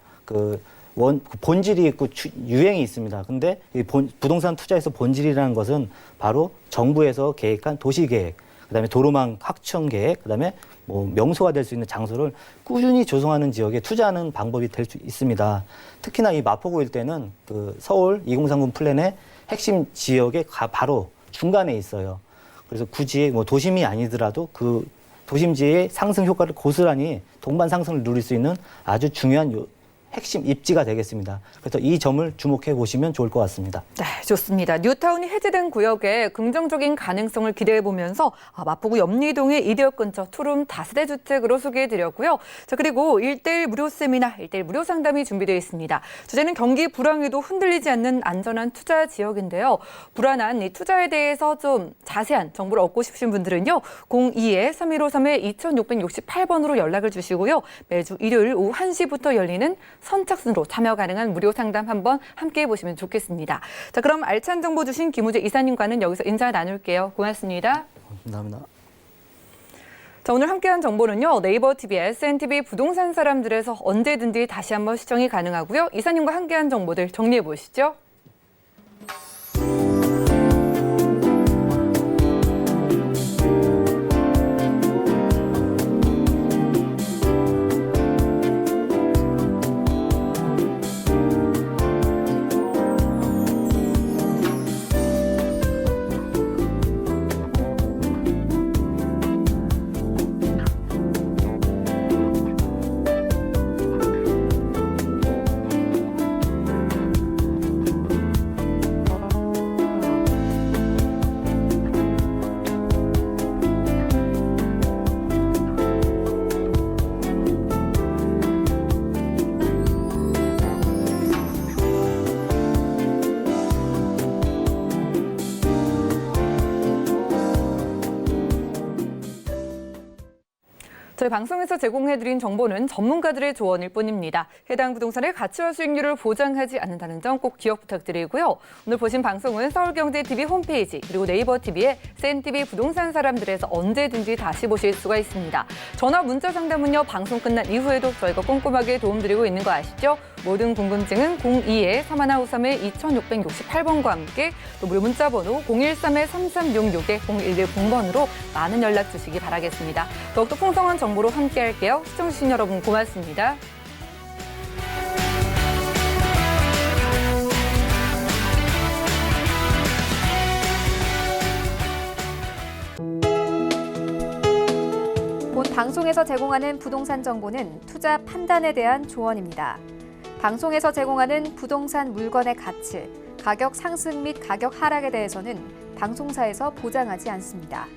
본질이 있고 유행이 있습니다. 근데 이 부동산 투자에서 본질이라는 것은 바로 정부에서 계획한 도시계획, 그다음에 도로망 확충 계획, 그다음에 명소가 될 수 있는 장소를 꾸준히 조성하는 지역에 투자하는 방법이 될 수 있습니다. 특히나 이 마포구 일대는 서울 2030 플랜의 핵심 지역에 바로 중간에 있어요. 그래서 굳이 도심이 아니더라도 그 도심지의 상승 효과를 고스란히 동반 상승을 누릴 수 있는 아주 중요한 핵심 입지가 되겠습니다. 그래서 이 점을 주목해 보시면 좋을 것 같습니다. 네, 좋습니다. 뉴타운이 해제된 구역에 긍정적인 가능성을 기대해 보면서 마포구 염리동의 이대역 근처 투룸 다세대 주택으로 소개해 드렸고요. 자, 그리고 1:1 무료 세미나, 1:1 무료 상담이 준비되어 있습니다. 주제는 경기 불황에도 흔들리지 않는 안전한 투자 지역인데요. 불안한 이 투자에 대해서 좀 자세한 정보를 얻고 싶으신 분들은요. 02-3153-2668번으로 연락을 주시고요. 매주 일요일 오후 1시부터 열리는 선착순으로 참여 가능한 무료 상담 한번 함께 해보시면 좋겠습니다. 자, 그럼 알찬 정보 주신 김우재 이사님과는 여기서 인사 나눌게요. 고맙습니다. 감사합니다. 자, 오늘 함께한 정보는요. 네이버 TV, SNTV 부동산 사람들에서 언제든지 다시 한번 시청이 가능하고요. 이사님과 함께한 정보들 정리해 보시죠. 저희 방송에서 제공해드린 정보는 전문가들의 조언일 뿐입니다. 해당 부동산의 가치와 수익률을 보장하지 않는다는 점 꼭 기억 부탁드리고요. 오늘 보신 방송은 서울경제TV 홈페이지 그리고 네이버TV에 CNTV 부동산 사람들에서 언제든지 다시 보실 수가 있습니다. 전화 문자 상담은요. 방송 끝난 이후에도 저희가 꼼꼼하게 도움드리고 있는 거 아시죠? 모든 궁금증은 02-3153-2668번과 함께 또 무료 문자 번호 013-3366-0110번으로 많은 연락 주시기 바라겠습니다. 더욱더 풍성한 정보로 함께할게요. 시청해주신 여러분 고맙습니다. 본 방송에서 제공하는 부동산 정보는 투자 판단에 대한 조언입니다. 방송에서 제공하는 부동산 물건의 가치, 가격 상승 및 가격 하락에 대해서는 방송사에서 보장하지 않습니다.